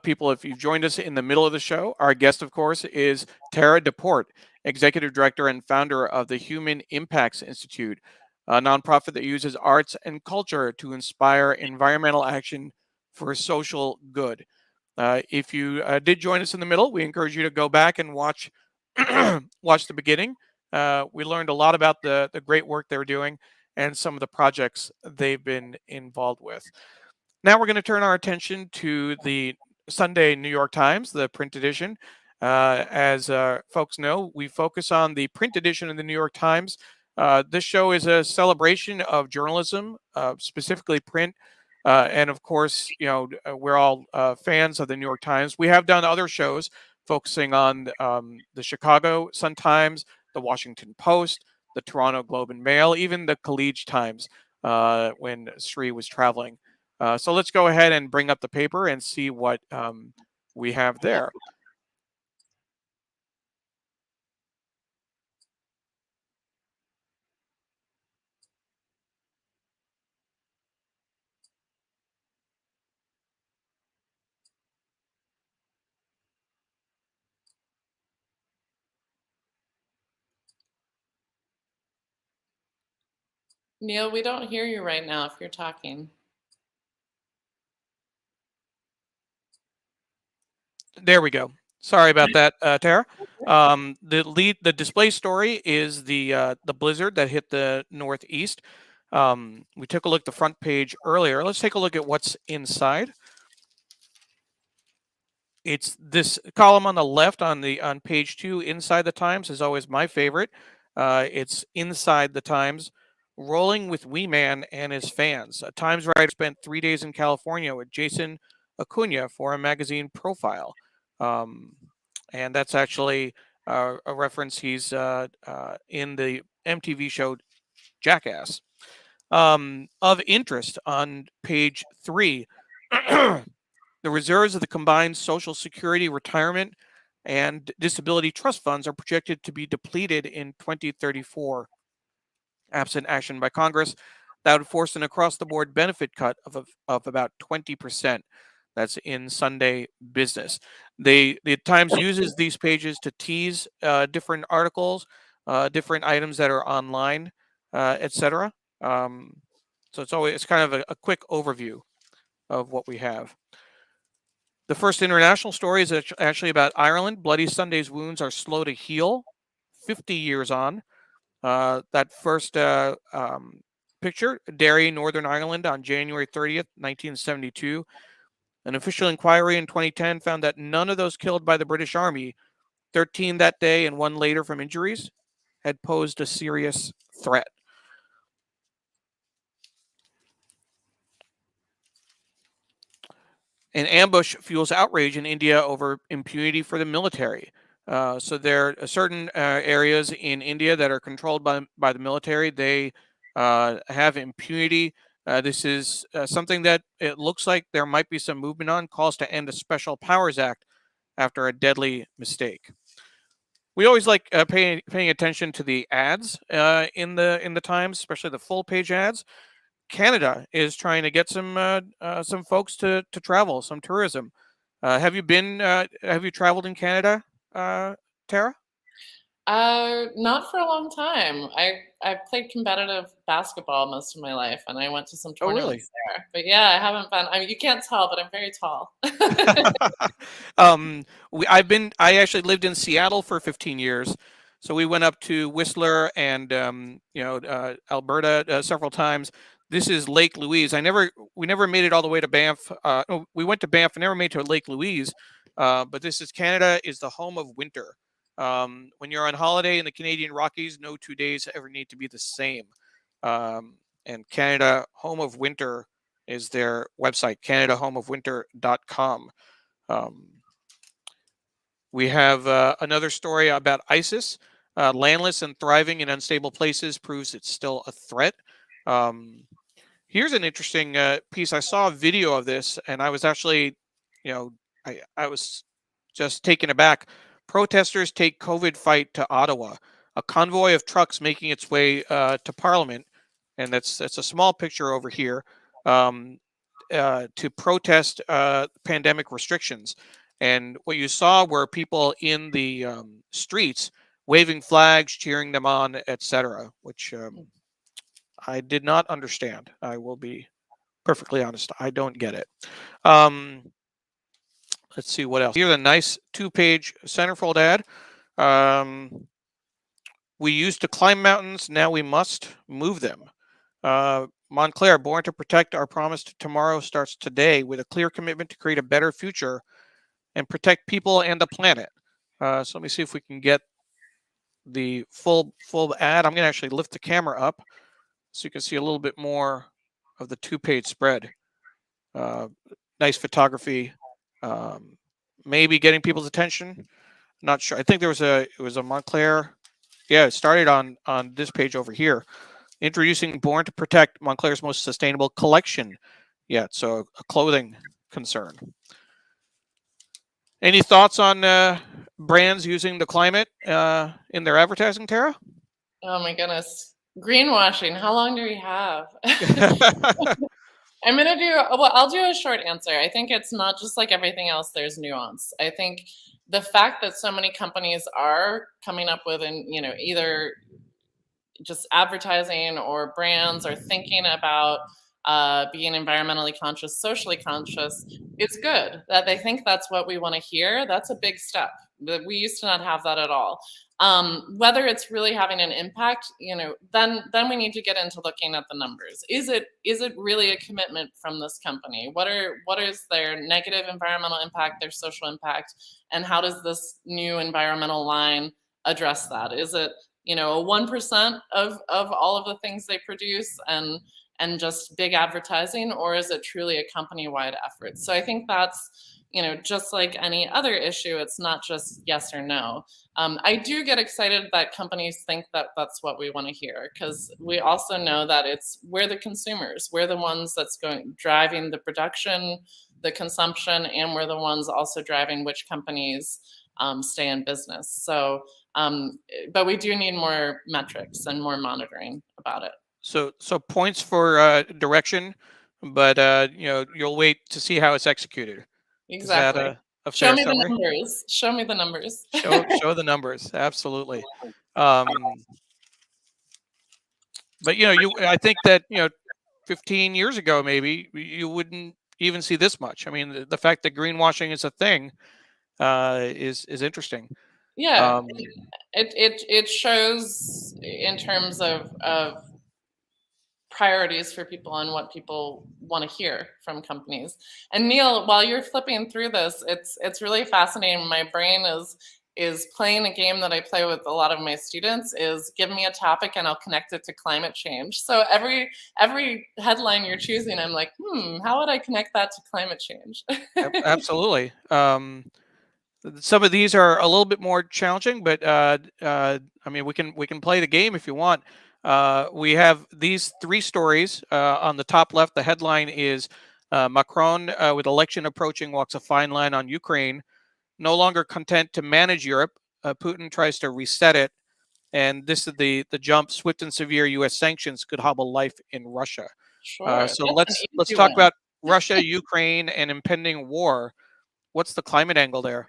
people, if you've joined us in the middle of the show, our guest, of course, is Tara DePorte, Executive Director and founder of the Human Impacts Institute, a nonprofit that uses arts and culture to inspire environmental action for social good. If you did join us in the middle, we encourage you to go back and watch watch the beginning. We learned a lot about the great work they're doing and some of the projects they've been involved with. Now we're going to turn our attention to the Sunday New York Times, the print edition. As folks know, we focus on the print edition of the New York Times. This show is a celebration of journalism, specifically print. And of course, we're all fans of the New York Times. We have done other shows focusing on the Chicago Sun-Times, the Washington Post, the Toronto Globe and Mail, even the Collegiate Times when Sri was traveling. So let's go ahead and bring up the paper and see what we have there. Neil, we don't hear you right now if you're talking. There we go. Sorry about that, Tara. The display story is the blizzard that hit the Northeast. We took a look at the front page earlier. Let's take a look at what's inside. It's this column on the left on page 2, Inside the Times, is always my favorite. It's Inside the Times, rolling with Wee Man and his fans. A Times writer spent 3 days in California with Jason Acuna for a magazine profile. And that's actually a reference. He's in the MTV show Jackass. Of interest on page 3, the reserves of the combined Social Security, retirement, and disability trust funds are projected to be depleted in 2034, absent action by Congress. That would force an across-the-board benefit cut of about 20%. That's in Sunday Business. The Times uses these pages to tease different articles, different items that are online, etc. So it's kind of a quick overview of what we have. The first international story is actually about Ireland. Bloody Sunday's wounds are slow to heal, 50 years on. That first picture, Derry, Northern Ireland, on January 30th, 1972. An official inquiry in 2010 found that none of those killed by the British Army, 13 that day and 1 later from injuries, had posed a serious threat. An ambush fuels outrage in India over impunity for the military. So there are certain areas in India that are controlled by the military. They have impunity. This is something that it looks like there might be some movement on. Calls to end a Special Powers Act after a deadly mistake. We always like paying attention to the ads in the Times, especially the full page ads. Canada is trying to get some folks to travel, some tourism. Have you traveled in Canada, Tara? Not for a long time. I've played competitive basketball most of my life, and I went to some Oh, really? tournaments there. But yeah, I haven't been. I mean, you can't tell, but I'm very tall. I actually lived in Seattle for 15 years. So we went up to Whistler and Alberta several times. This is Lake Louise. We never made it all the way to Banff. We went to Banff and never made it to Lake Louise. But this is Canada is the home of winter. When you're on holiday in the Canadian Rockies, no 2 days ever need to be the same. And Canada, home of winter, is their website, CanadaHomeOfWinter.com. We have another story about ISIS. Landless and thriving in unstable places proves it's still a threat. Here's an interesting piece. I saw a video of this, and I was actually, I was just taken aback. Protesters take COVID fight to Ottawa. A convoy of trucks making its way to Parliament, and that's a small picture over here, to protest pandemic restrictions. And what you saw were people in the streets waving flags, cheering them on, etc., which I did not understand. I will be perfectly honest. I don't get it. Let's see what else. Here's a nice 2-page centerfold ad. We used to climb mountains. Now we must move them. Montclair, born to protect our promise to tomorrow, starts today with a clear commitment to create a better future and protect people and the planet. So let me see if we can get the full ad. I'm going to actually lift the camera up so you can see a little bit more of the 2-page spread. Nice photography, maybe getting people's attention. Not sure. I think it was a Montclair. Yeah, it started on this page over here. Introducing Born to Protect, Montclair's most sustainable collection yet. So a clothing concern. Any thoughts on brands using the climate in their advertising, Tara? Oh my goodness. Greenwashing. How long do we have? I'll do a short answer. I think it's not just like everything else, there's nuance. I think the fact that so many companies are coming up with either just advertising or brands are thinking about being environmentally conscious, socially conscious, it's good. That they think that's what we want to hear, that's a big step. We used to not have that at all. Whether it's really having an impact, then we need to get into looking at the numbers. Is it really a commitment from this company? What is their negative environmental impact, their social impact, and how does this new environmental line address that? Is it a 1% of all of the things they produce and just big advertising, or is it truly a company-wide effort? So I think that's just like any other issue, it's not just yes or no. I do get excited that companies think that that's what we want to hear, because we also know that we're the consumers, we're the ones that's driving the production, the consumption, and we're the ones also driving which companies stay in business. So, but we do need more metrics and more monitoring about it. So points for direction, but you'll wait to see how it's executed. Exactly. Is that a Show fair me summary? the numbers. Show me the numbers. Show the numbers. Absolutely. But I think that 15 years ago maybe you wouldn't even see this much. I mean, the fact that greenwashing is a thing is interesting. Yeah, it shows in terms of priorities for people and what people want to hear from companies. And Neil, while you're flipping through this, it's really fascinating. My brain is playing a game that I play with a lot of my students, is give me a topic and I'll connect it to climate change. So every headline you're choosing, I'm like, how would I connect that to climate change? Absolutely. Some of these are a little bit more challenging, but I mean, we can play the game if you want. We have these three stories. On the top left, the headline is Macron, with election approaching, walks a fine line on Ukraine. No longer content to manage Europe, Putin tries to reset it. And this is the jump: swift and severe U.S. sanctions could hobble life in Russia. Sure, So that's an let's easy talk one. about Russia, Ukraine, and impending war. What's the climate angle there?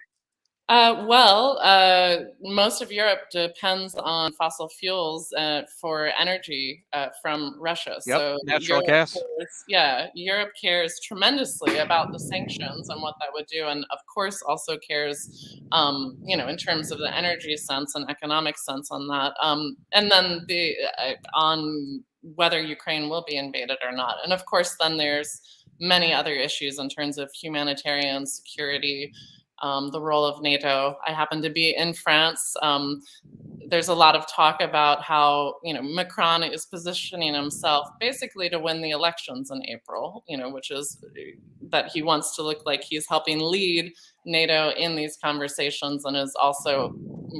Most of Europe depends on fossil fuels for energy from Russia. Yep, So natural gas. Europe cares tremendously about the sanctions and what that would do, and of course also cares, in terms of the energy sense and economic sense on that, and then on whether Ukraine will be invaded or not. And of course, then there's many other issues in terms of humanitarian security. The role of NATO. I happen to be in France. There's a lot of talk about how Macron is positioning himself basically to win the elections in April. Which is that he wants to look like he's helping lead NATO in these conversations and is also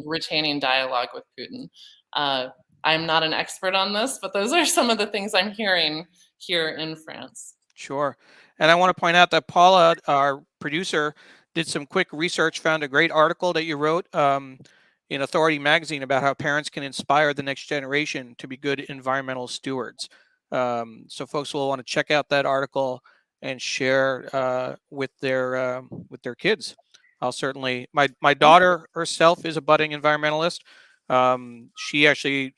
retaining dialogue with Putin. I'm not an expert on this, but those are some of the things I'm hearing here in France. Sure. And I want to point out that Paula, our producer, did some quick research, found a great article that you wrote in Authority Magazine about how parents can inspire the next generation to be good environmental stewards. So folks will want to check out that article and share with their kids. I'll certainly, my daughter herself is a budding environmentalist. She actually,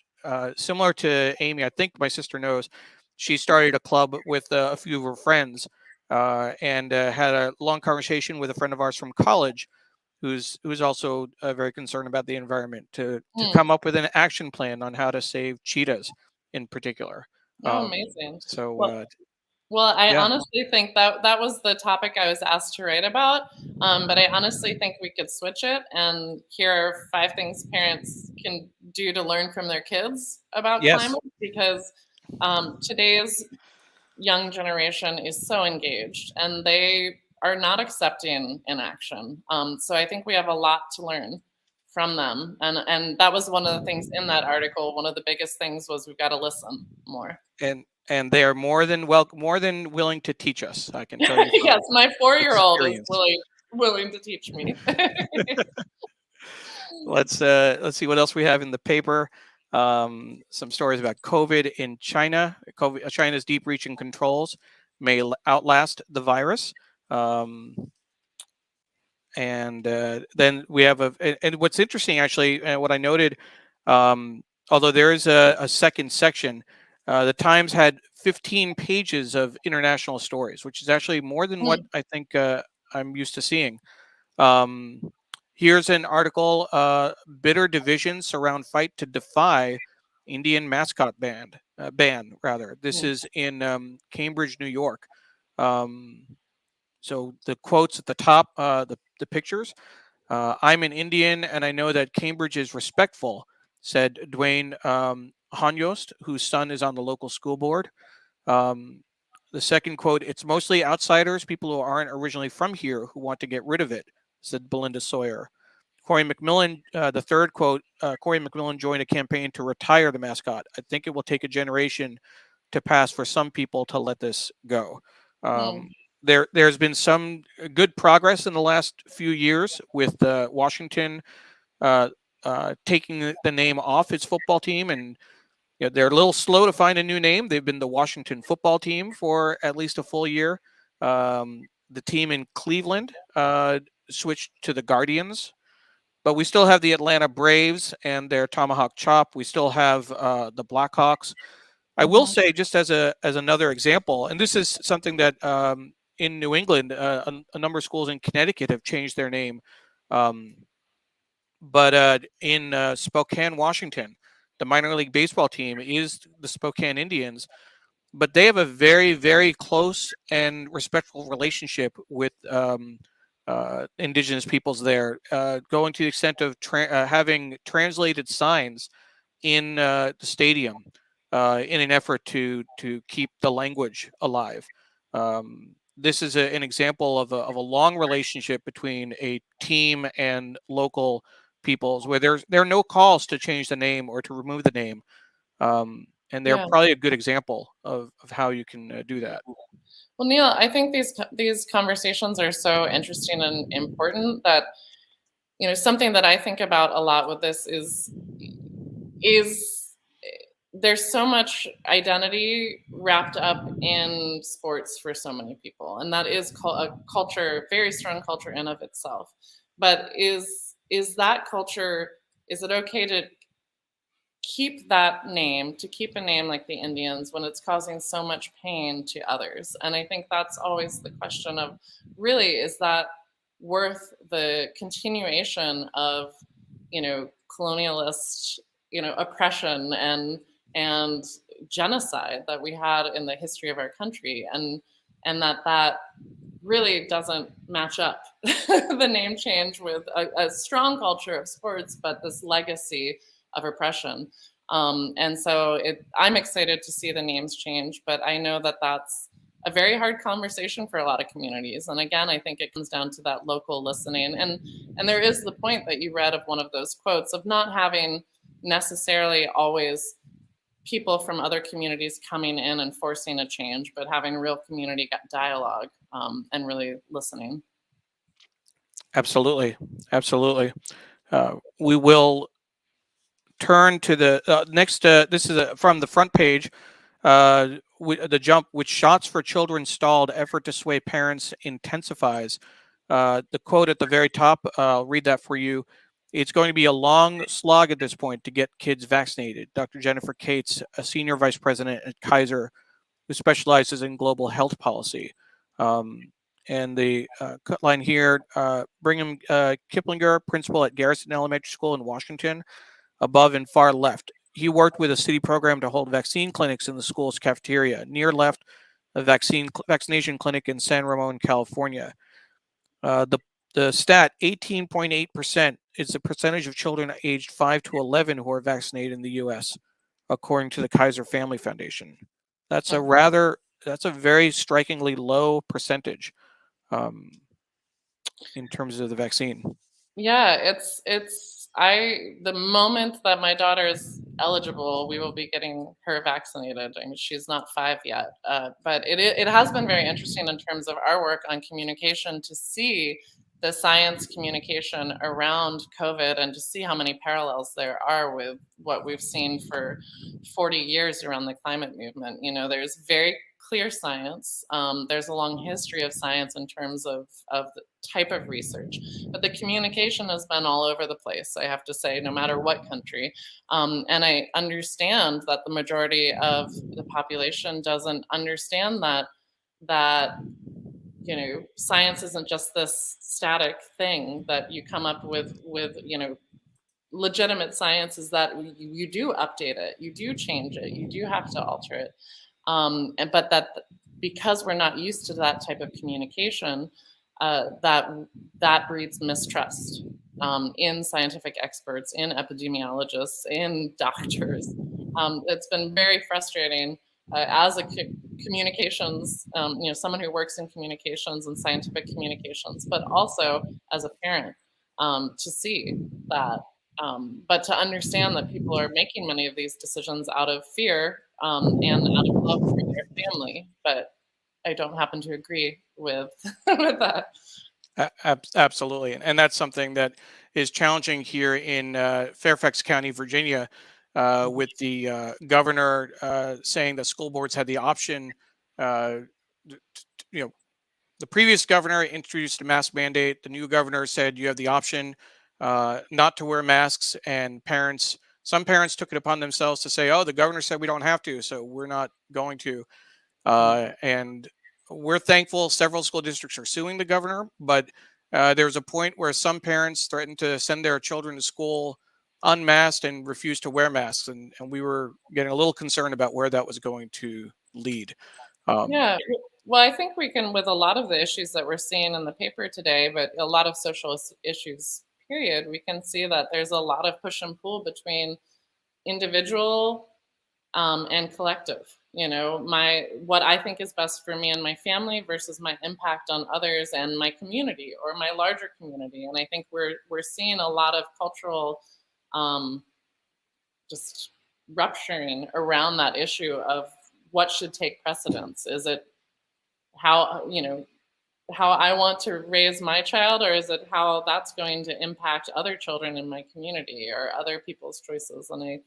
similar to Amy, I think my sister knows, she started a club with a few of her friends. And had a long conversation with a friend of ours from college, who's also very concerned about the environment, to come up with an action plan on how to save cheetahs in particular. Oh, amazing! So, well, I yeah. honestly think that was the topic I was asked to write about. But I honestly think we could switch it, and here are 5 things parents can do to learn from their kids about climate, because today's young generation is so engaged and they are not accepting inaction. So I think we have a lot to learn from them. And that was one of the things in that article. One of the biggest things was we've got to listen more. And they are more than willing to teach us. I can tell you. Yes, my 4-year-old is willing to teach me. Let's see what else we have in the paper. Some stories about COVID in China. China's deep-reaching controls may outlast the virus. And then we have and what's interesting, actually, what I noted, although there is a second section, the Times had 15 pages of international stories, which is actually more than what I think I'm used to seeing. Um, Here's an article: bitter divisions surround fight to defy Indian mascot ban. Rather, this is in Cambridge, New York. Um, so the quotes at the top, the pictures. I'm an Indian, and I know that Cambridge is respectful," said Dwayne Honyost, whose son is on the local school board. Um, the second quote: "It's mostly outsiders, people who aren't originally from here, who want to get rid of it," said Belinda Sawyer. Corey McMillan, the third quote: "Corey McMillan joined a campaign to retire the mascot. I think it will take a generation to pass for some people to let this go." Um, there's been some good progress in the last few years with Washington uh, taking the name off its football team, and they're a little slow to find a new name. They've been the Washington football team for at least a full year. The team in Cleveland switched to the Guardians, but we still have the Atlanta Braves and their Tomahawk Chop. We still have the Blackhawks. I will say, just as another example, and this is something that in New England, a number of schools in Connecticut have changed their name. But in Spokane, Washington, the minor league baseball team is the Spokane Indians, but they have a very, very close and respectful relationship with indigenous peoples there, going to the extent of having translated signs in the stadium in an effort to keep the language alive. This is an example of a long relationship between a team and local peoples, where there are no calls to change the name or to remove the name, and they're probably a good example of how you can do that. Well, Neil, I think these conversations are so interesting and important that something that I think about a lot with this is there's so much identity wrapped up in sports for so many people, and that is a culture, very strong culture in of itself. But is that culture? Is it okay to keep that name, to keep a name like the Indians when it's causing so much pain to others? And I think that's always the question of, really, is that worth the continuation of colonialist oppression and genocide that we had in the history of our country, and that really doesn't match up the name change with a strong culture of sports, but this legacy of oppression. And so I'm excited to see the names change, but I know that that's a very hard conversation for a lot of communities. And again, I think it comes down to that local listening. And there is the point that you read of one of those quotes of not having necessarily always people from other communities coming in and forcing a change, but having real community dialogue and really listening. Absolutely, absolutely. We will turn to the next. This is from the front page. The jump, which shots for children stalled, effort to sway parents intensifies. The quote at the very top, I'll read that for you. "It's going to be a long slog at this point to get kids vaccinated." Dr. Jennifer Cates, a senior vice president at Kaiser, who specializes in global health policy. And the line here: Brigham Kiplinger, principal at Garrison Elementary School in Washington, above and far left. He worked with a city program to hold vaccine clinics in the school's cafeteria. Near left, a vaccination clinic in San Ramon, California. The stat, 18.8%, is the percentage of children aged 5 to 11 who are vaccinated in the U.S., according to the Kaiser Family Foundation. That's a very strikingly low percentage in terms of the vaccine. Yeah, the moment that my daughter is eligible, we will be getting her vaccinated. I mean, she's not 5 yet, but it has been very interesting in terms of our work on communication to see the science communication around COVID and to see how many parallels there are with what we've seen for 40 years around the climate movement. There's very clear science. There's a long history of science in terms of the type of research, but the communication has been all over the place, I have to say, no matter what country. And I understand that the majority of the population doesn't understand that science isn't just this static thing that you come up with legitimate science is that you do update it, you do change it, you do have to alter it. But that because we're not used to that type of communication, that breeds mistrust in scientific experts, in epidemiologists, in doctors. It's been very frustrating as a communications, someone who works in communications and scientific communications, but also as a parent to see that. But to understand that people are making many of these decisions out of fear and out of love for their family, but I don't happen to agree with with that. Absolutely, and that's something that is challenging here in Fairfax County, Virginia, with the governor saying that school boards had the option. You know, the previous governor introduced a mask mandate. The new governor said you have the option not to wear masks, and some parents took it upon themselves to say, "Oh, the governor said we don't have to, so we're not going to." And we're thankful several school districts are suing the governor, but there was a point where some parents threatened to send their children to school unmasked and refused to wear masks, and we were getting a little concerned about where that was going to lead. Yeah, well, I think we can, with a lot of the issues that we're seeing in the paper today, but a lot of social issues, period, we can see that there's a lot of push and pull between individual and collective. What I think is best for me and my family versus my impact on others and my community or my larger community. And I think we're seeing a lot of cultural just rupturing around that issue of what should take precedence. Is it how I want to raise my child, or is it how that's going to impact other children in my community or other people's choices? And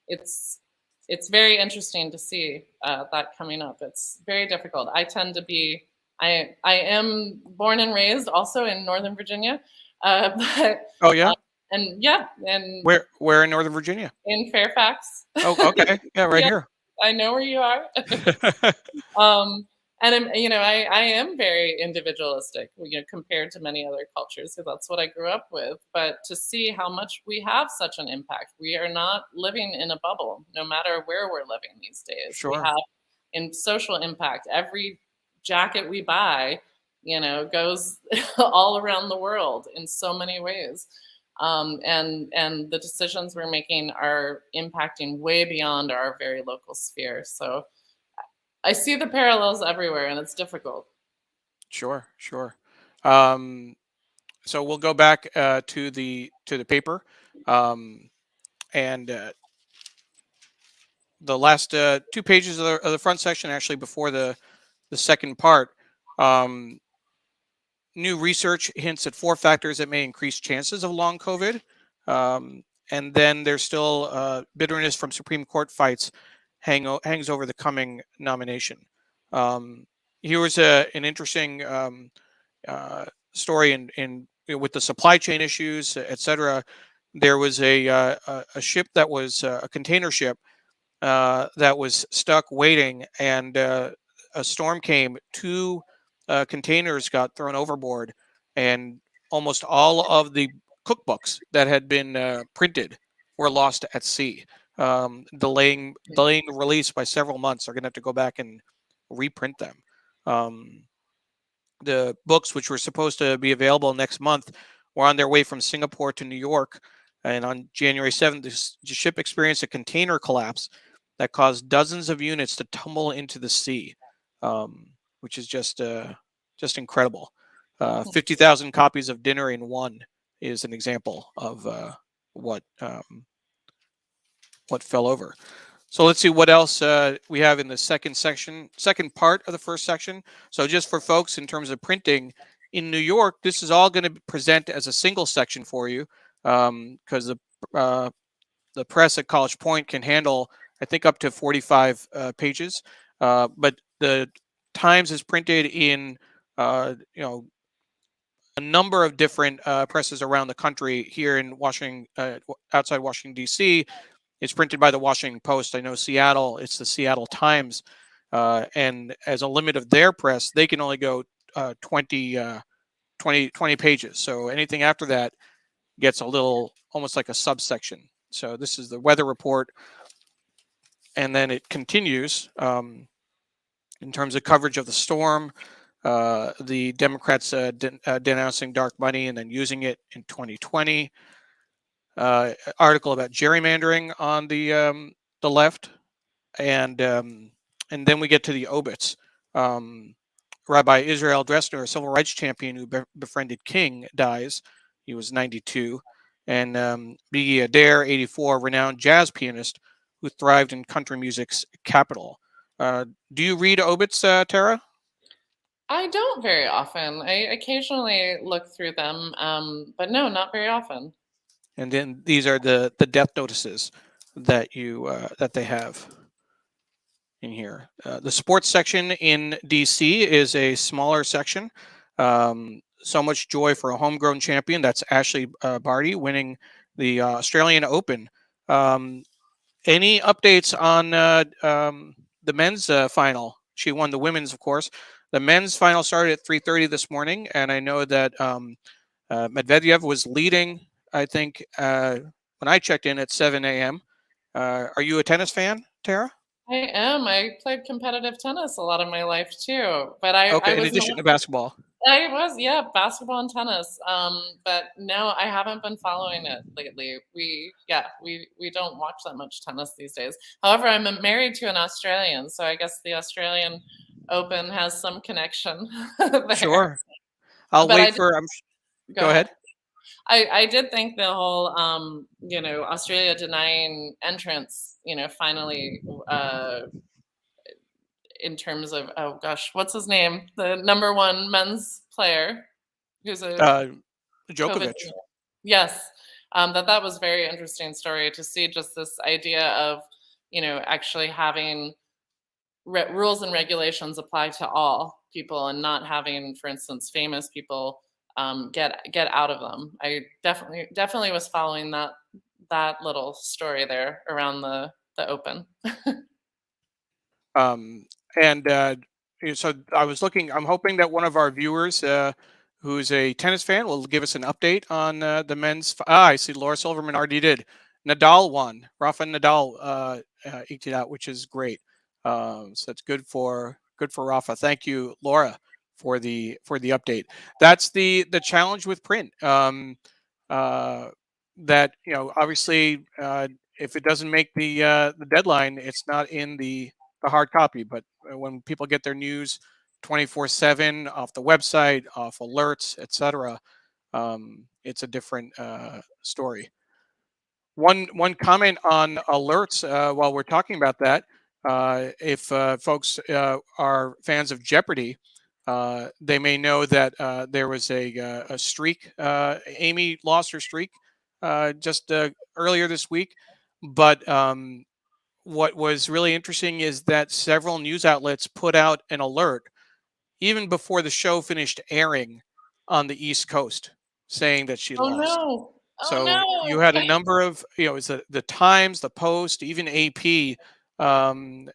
it's very interesting to see that coming up. It's very difficult. I am born and raised also in Northern Virginia, but Oh yeah, and yeah, and where in Northern Virginia? in Fairfax. Oh, okay, yeah, right Yeah, here. I know where you are. And I am very individualistic, compared to many other cultures, because that's what I grew up with. But to see how much we have such an impact, we are not living in a bubble, no matter where we're living these days. Sure. We have in social impact. Every jacket we buy, goes all around the world in so many ways. And the decisions we're making are impacting way beyond our very local sphere. So I see the parallels everywhere, and it's difficult. Sure. So we'll go back to the paper, and the last 2 pages of the front section, actually before the second part. New research hints at 4 factors that may increase chances of long COVID. And then there's still bitterness from Supreme Court fights hangs over the coming nomination. Here was an interesting story with the supply chain issues, et cetera. There was a ship that was a container ship that was stuck waiting, and a storm came. 2 containers got thrown overboard, and almost all of the cookbooks that had been printed were lost at sea, delaying the release by several months. They're going to have to go back and reprint them. The books, which were supposed to be available next month, were on their way from Singapore to New York, and on January 7th, the ship experienced a container collapse that caused dozens of units to tumble into the sea, which is just incredible. 50,000 copies of Dinner in One is an example of what fell over. So let's see what else we have in the second part of the first section. So just for folks, in terms of printing in New York, this is all going to present as a single section for you, because the press at College Point can handle, I think, up to 45 pages. But the Times is printed in a number of different presses around the country. Here in Washington, outside Washington D.C., it's printed by the Washington Post. I know Seattle, it's the Seattle Times, and as a limit of their press, they can only go 20 pages. So anything after that gets a little, almost like a subsection. So this is the weather report, and then it continues in terms of coverage of the storm. The Democrats denouncing dark money and then using it in 2020. Article about gerrymandering on the left, and then we get to the Obits. Rabbi Israel Dresner, a civil rights champion who befriended King, dies. He was 92. And Biggie Adair, 84, renowned jazz pianist who thrived in country music's capital. Do you read Obits, Tara? I don't very often. I occasionally look through them, but no, not very often. And then these are the death notices that that they have in here. The sports section in DC is a smaller section. So much joy for a homegrown champion. That's Ashley Barty winning the Australian Open. Any updates on the men's final? She won the women's, of course. The men's final started at 3:30 this morning, and I know that Medvedev was leading, I think, when I checked in at 7 a.m. Are you a tennis fan, Tara? I am. I played competitive tennis a lot of my life too, but I Okay, in was addition not. to basketball. I was, yeah, basketball and tennis. But no, I haven't been following it lately. We don't watch that much tennis these days. However, I'm married to an Australian, so I guess the Australian Open has some connection there. Sure. I'll But wait for. go Go ahead. ahead. I did think the whole, Australia denying entrance, finally, in terms of, oh gosh, what's his name? The number one men's player who's a COVID. Djokovic. Yes. That was very interesting story to see just this idea of, actually having rules and regulations apply to all people and not having, for instance, famous people get out of them. I definitely was following that little story there around the Open. And so I was looking. I'm hoping that one of our viewers, who's a tennis fan, will give us an update on the men's. I see Laura Silverman already did. Nadal won. Rafa Nadal eked it out, which is great. So it's good for Rafa. Thank you, Laura, for the update. That's the challenge with print. That obviously, if it doesn't make the deadline, it's not in the hard copy. But when people get their news 24/7 off the website, off alerts, etc., it's a different story. One comment on alerts while we're talking about that. If folks are fans of Jeopardy, they may know that there was a streak. Amy lost her streak just earlier this week, but what was really interesting is that several news outlets put out an alert even before the show finished airing on the East Coast, saying that she Oh lost. no! Oh So you no! had a number of, it's the Times, the Post, even AP, and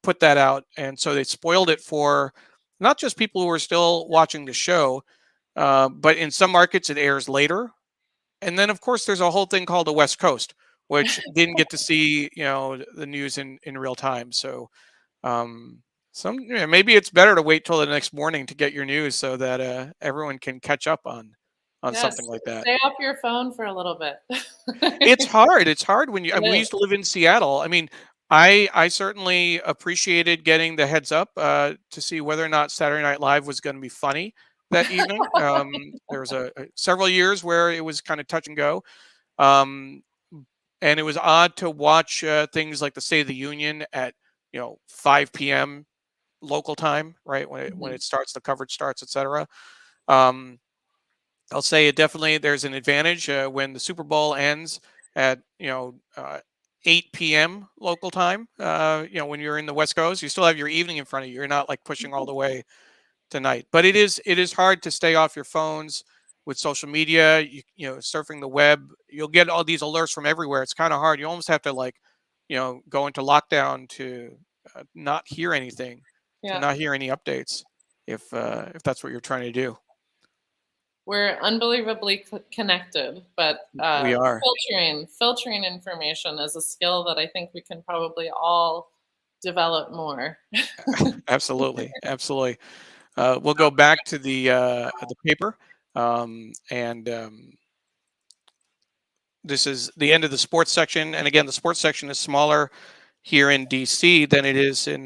put that out. And so they spoiled it for not just people who are still watching the show, but in some markets it airs later. And then, of course, there's a whole thing called the West Coast, which didn't get to see, the news in real time. So maybe it's better to wait till the next morning to get your news so that everyone can catch up on Yes, something like that. stay off your phone for a little bit. It's hard. It's hard when I mean, we It is. used to live in Seattle. I mean, I certainly appreciated getting the heads up to see whether or not Saturday Night Live was going to be funny that evening. There was several years where it was kind of touch and go, um, and it was odd to watch things like the State of the Union at 5 p.m. local time, right when Mhm. it starts, the coverage starts, etc. Um, I'll say it definitely. There's an advantage when the Super Bowl ends at 8 p.m. local time. When you're in the West Coast, you still have your evening in front of you. You're not like pushing all the way to night. But it is hard to stay off your phones with social media. Surfing the web. You'll get all these alerts from everywhere. It's kind of hard. You almost have to go into lockdown to not hear anything, to Yeah. not hear any updates, if that's what you're trying to do. We're unbelievably connected, but We are. filtering information is a skill that I think we can probably all develop more. Absolutely, absolutely. We'll go back to the paper, and this is the end of the sports section. And again, the sports section is smaller here in DC than it is in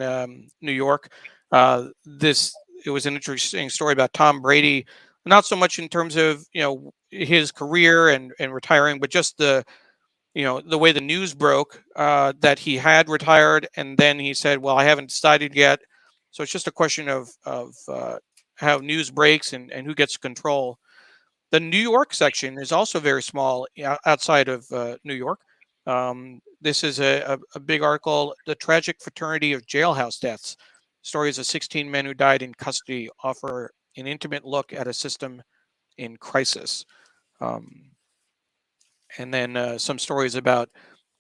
New York. It was an interesting story about Tom Brady, not so much in terms of his career and retiring, but just the way the news broke, that he had retired, and then he said, "Well, I haven't decided yet." So it's just a question of how news breaks and who gets control. The New York section is also very small outside of New York. This is a big article. The tragic fraternity of jailhouse deaths. Stories of 16 men who died in custody offer an intimate look at a system in crisis. And then some stories about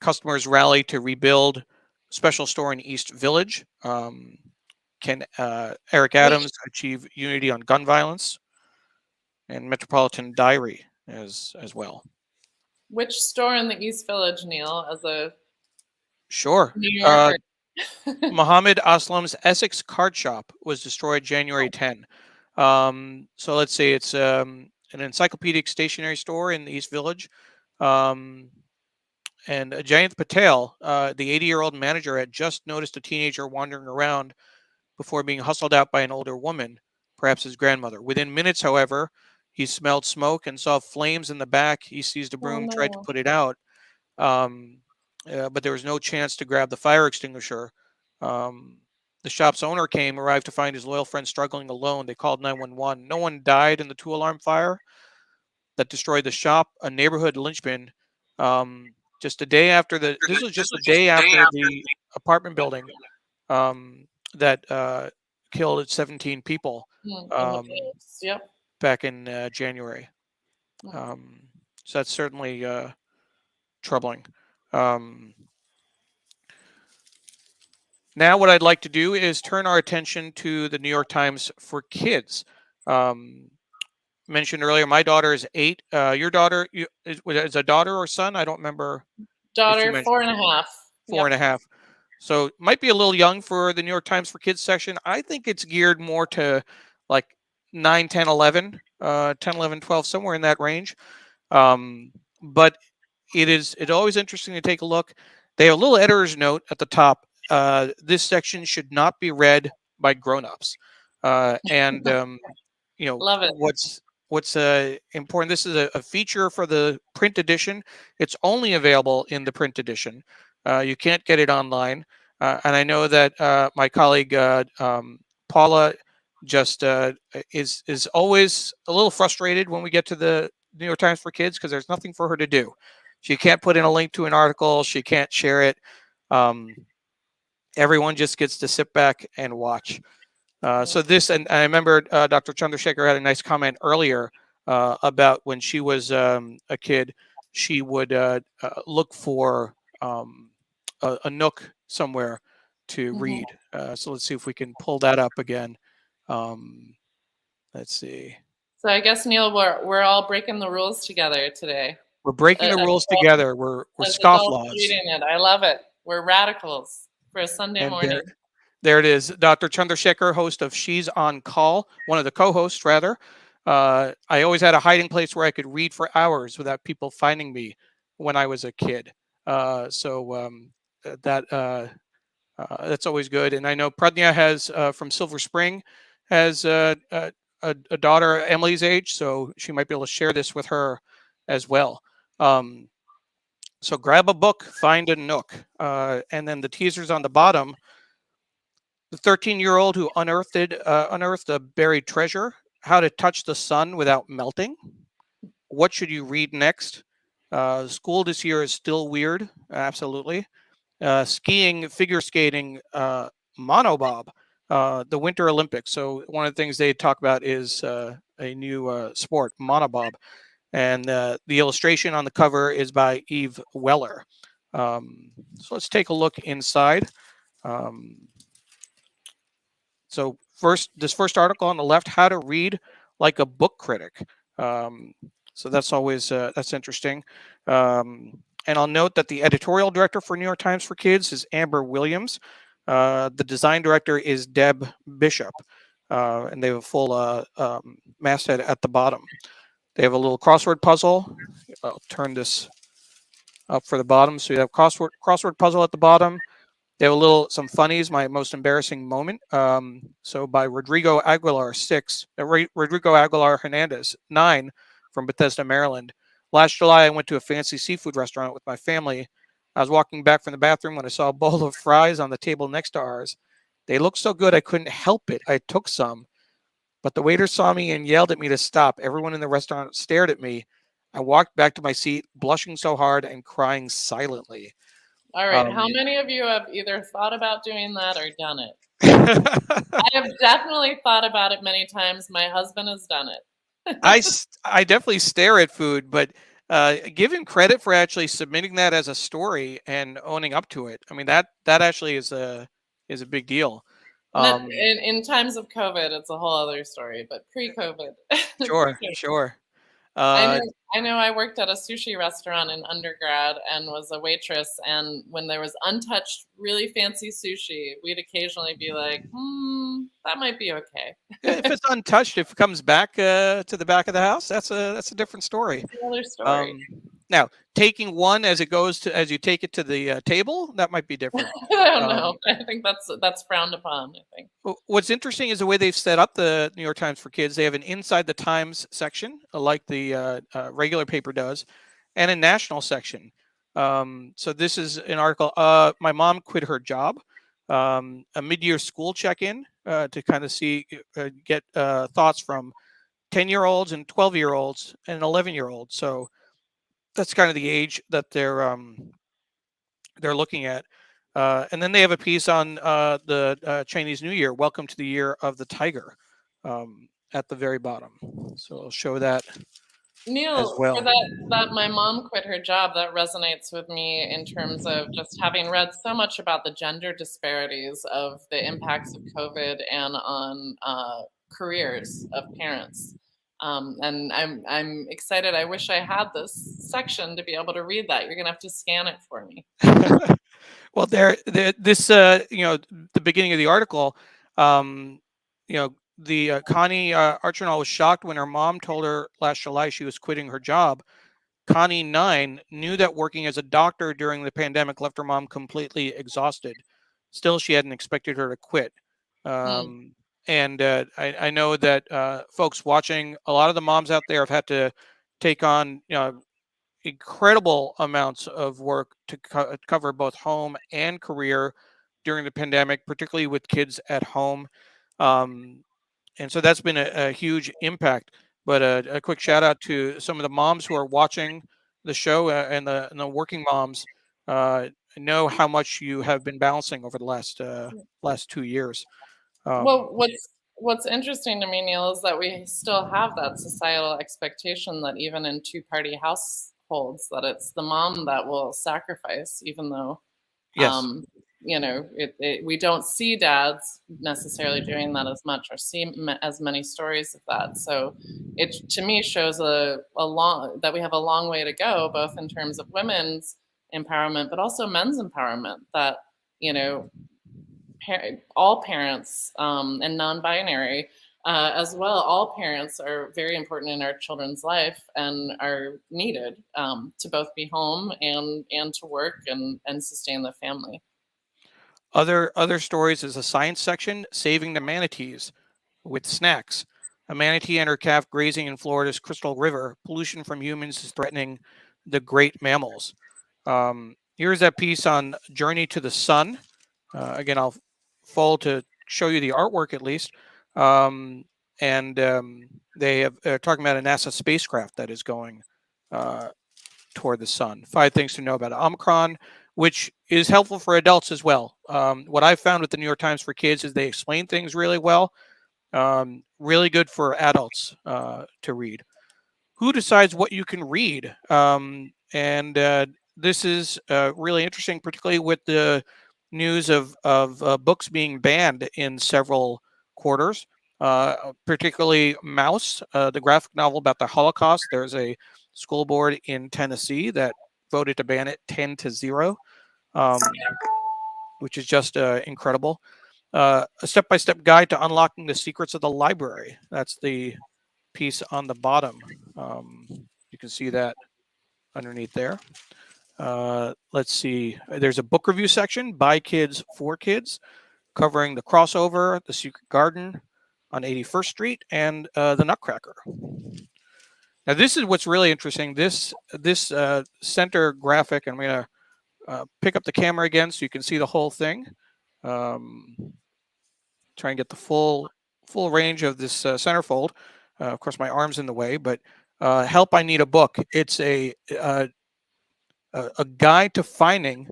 customers rally to rebuild special store in East Village. Can Eric Adams achieve unity on gun violence? And Metropolitan Diary as well. Which store in the East Village, Neil, as a Sure. New Yorker? Muhammad Aslam's Essex card shop was destroyed January 10. So let's say it's an encyclopedic stationery store in the East Village. And Jayant Patel, the 80-year-old manager, had just noticed a teenager wandering around before being hustled out by an older woman, perhaps his grandmother. Within minutes, however, he smelled smoke and saw flames in the back. He seized a broom, tried to put it out, but there was no chance to grab the fire extinguisher. The shop's owner arrived to find his loyal friend struggling alone. They called 911. No one died in the 2-alarm fire that destroyed the shop, a neighborhood linchpin. Just a day after this was just a day after the apartment building that killed 17 people Yep. back in January. So that's certainly troubling. Now what I'd like to do is turn our attention to the New York Times for Kids. Mentioned earlier, my daughter is 8. Your daughter is a daughter or son? I don't remember. Daughter, 4.5. 4.5. So might be a little young for the New York Times for Kids section. I think it's geared more to like 9, 10, 11, 10, 11, 12, somewhere in that range. But it's always interesting to take a look. They have a little editor's note at the top. This section should not be read by grown-ups. And Love it. What's important, this is a feature for the print edition. It's only available in the print edition. You can't get it online. And I know that my colleague Paula just is always a little frustrated when we get to the New York Times for Kids because there's nothing for her to do. She can't put in a link to an article. She can't share it. Everyone just gets to sit back and watch. So this, and I remember Dr. Chandrasekhar had a nice comment earlier about when she was a kid, she would look for a nook somewhere to read. So let's see if we can pull that up again. Let's see. So I guess, Neil, we're all breaking the rules together today. We're breaking the rules together. We're scofflaws. Reading it. I love it. We're radicals for a Sunday morning. There it is. Dr. Chandrasekhar, host of She's on Call, one of the co-hosts, rather. I always had a hiding place where I could read for hours without people finding me when I was a kid. That's always good. And I know Pradnya has, from Silver Spring, has a daughter Emily's age, so she might be able to share this with her as well. So grab a book, find a nook, and then the teasers on the bottom. The 13-year-old who unearthed a buried treasure, how to touch the sun without melting. What should you read next? School this year is still weird, absolutely. Skiing, figure skating, monobob, the Winter Olympics. So one of the things they talk about is a new sport, monobob, and the illustration on the cover is by Eve Weller. So let's take a look inside. Um, so this first article on the left, how to read like a book critic. Um, so that's always that's interesting. And I'll note that the editorial director for New York Times for Kids is Amber Williams. The design director is Deb Bishop, and they have a full masthead at the bottom. They have a little crossword puzzle. I'll turn this up for the bottom. So you have crossword puzzle at the bottom. They have some funnies. My most embarrassing moment. So by Rodrigo Aguilar Rodrigo Aguilar Hernandez 9 from Bethesda, Maryland. Last July, I went to a fancy seafood restaurant with my family. I was walking back from the bathroom when I saw a bowl of fries on the table next to ours. They looked so good I couldn't help it. I took some, but the waiter saw me and yelled at me to stop. Everyone in the restaurant stared at me. I walked back to my seat, blushing so hard and crying silently. All right. How many of you have either thought about doing that or done it? I have definitely thought about it many times. My husband has done it. I definitely stare at food, but give him credit for actually submitting that as a story and owning up to it. I mean, that actually is a big deal. In times of COVID, it's a whole other story, but pre-COVID. Sure. I know I worked at a sushi restaurant in undergrad and was a waitress. And when there was untouched, really fancy sushi, we'd occasionally be like, that might be okay. If it's untouched, if it comes back to the back of the house, that's a different story. That's another story. Now, taking one as you take it to the table, that might be different. I don't know. I think that's frowned upon, I think. What's interesting is the way they've set up the New York Times for Kids. They have an Inside the Times section, like the regular paper does, and a national section. So this is an article. My mom quit her job. A mid-year school check-in to kind of get thoughts from 10-year-olds and 12-year-olds and 11-year-olds. So that's kind of the age that they're looking at. And then they have a piece on the Chinese New Year, Welcome to the Year of the Tiger, at the very bottom. So I'll show that. Neil, as well. for that my mom quit her job, that resonates with me in terms of just having read so much about the gender disparities of the impacts of COVID and on careers of parents. And I'm excited. I wish I had this section to be able to read that. You're gonna have to scan it for me. Well, the beginning of the article, Connie Archinall was shocked when her mom told her last July she was quitting her job. Connie 9 knew that working as a doctor during the pandemic left her mom completely exhausted. Still, she hadn't expected her to quit. And I know that folks watching, a lot of the moms out there have had to take on incredible amounts of work to cover both home and career during the pandemic, particularly with kids at home. And so that's been a huge impact. But a quick shout out to some of the moms who are watching the show and the working moms. Know how much you have been balancing over the last 2 years. Well, what's interesting to me, Neil, is that we still have that societal expectation that even in two-party households, that it's the mom that will sacrifice, even though, yes. We don't see dads necessarily doing that as much or see as many stories of that. So it, to me, shows that we have a long way to go, both in terms of women's empowerment, but also men's empowerment, that, all parents and non-binary as well, all parents are very important in our children's life and are needed to both be home and to work and sustain the family. Other stories is a science section, saving the manatees with snacks. A manatee and her calf grazing in Florida's Crystal River. Pollution from humans is threatening the great mammals. Here's that piece on Journey to the Sun. Again, I'll fold to show you the artwork at least. They have talking about a NASA spacecraft that is going toward the sun. 5 things to know about Omicron, which is helpful for adults as well. What I've found with the New York Times for Kids is they explain things really well. Really good for adults to read. Who decides what you can read? And this is really interesting, particularly with the news of books being banned in several quarters, particularly Mouse, the graphic novel about the Holocaust. There's a school board in Tennessee that voted to ban it 10-0, which is just incredible. A step-by-step guide to unlocking the secrets of the library. That's the piece on the bottom. You can see that underneath there. Let's see. There's a book review section by kids for kids, covering The Crossover, The Secret Garden on 81st Street, and The Nutcracker. Now, this is what's really interesting. This center graphic, I'm going to pick up the camera again so you can see the whole thing. Try and get the full range of this centerfold. Of course, my arm's in the way, but Help, I Need a Book. It's a guide to finding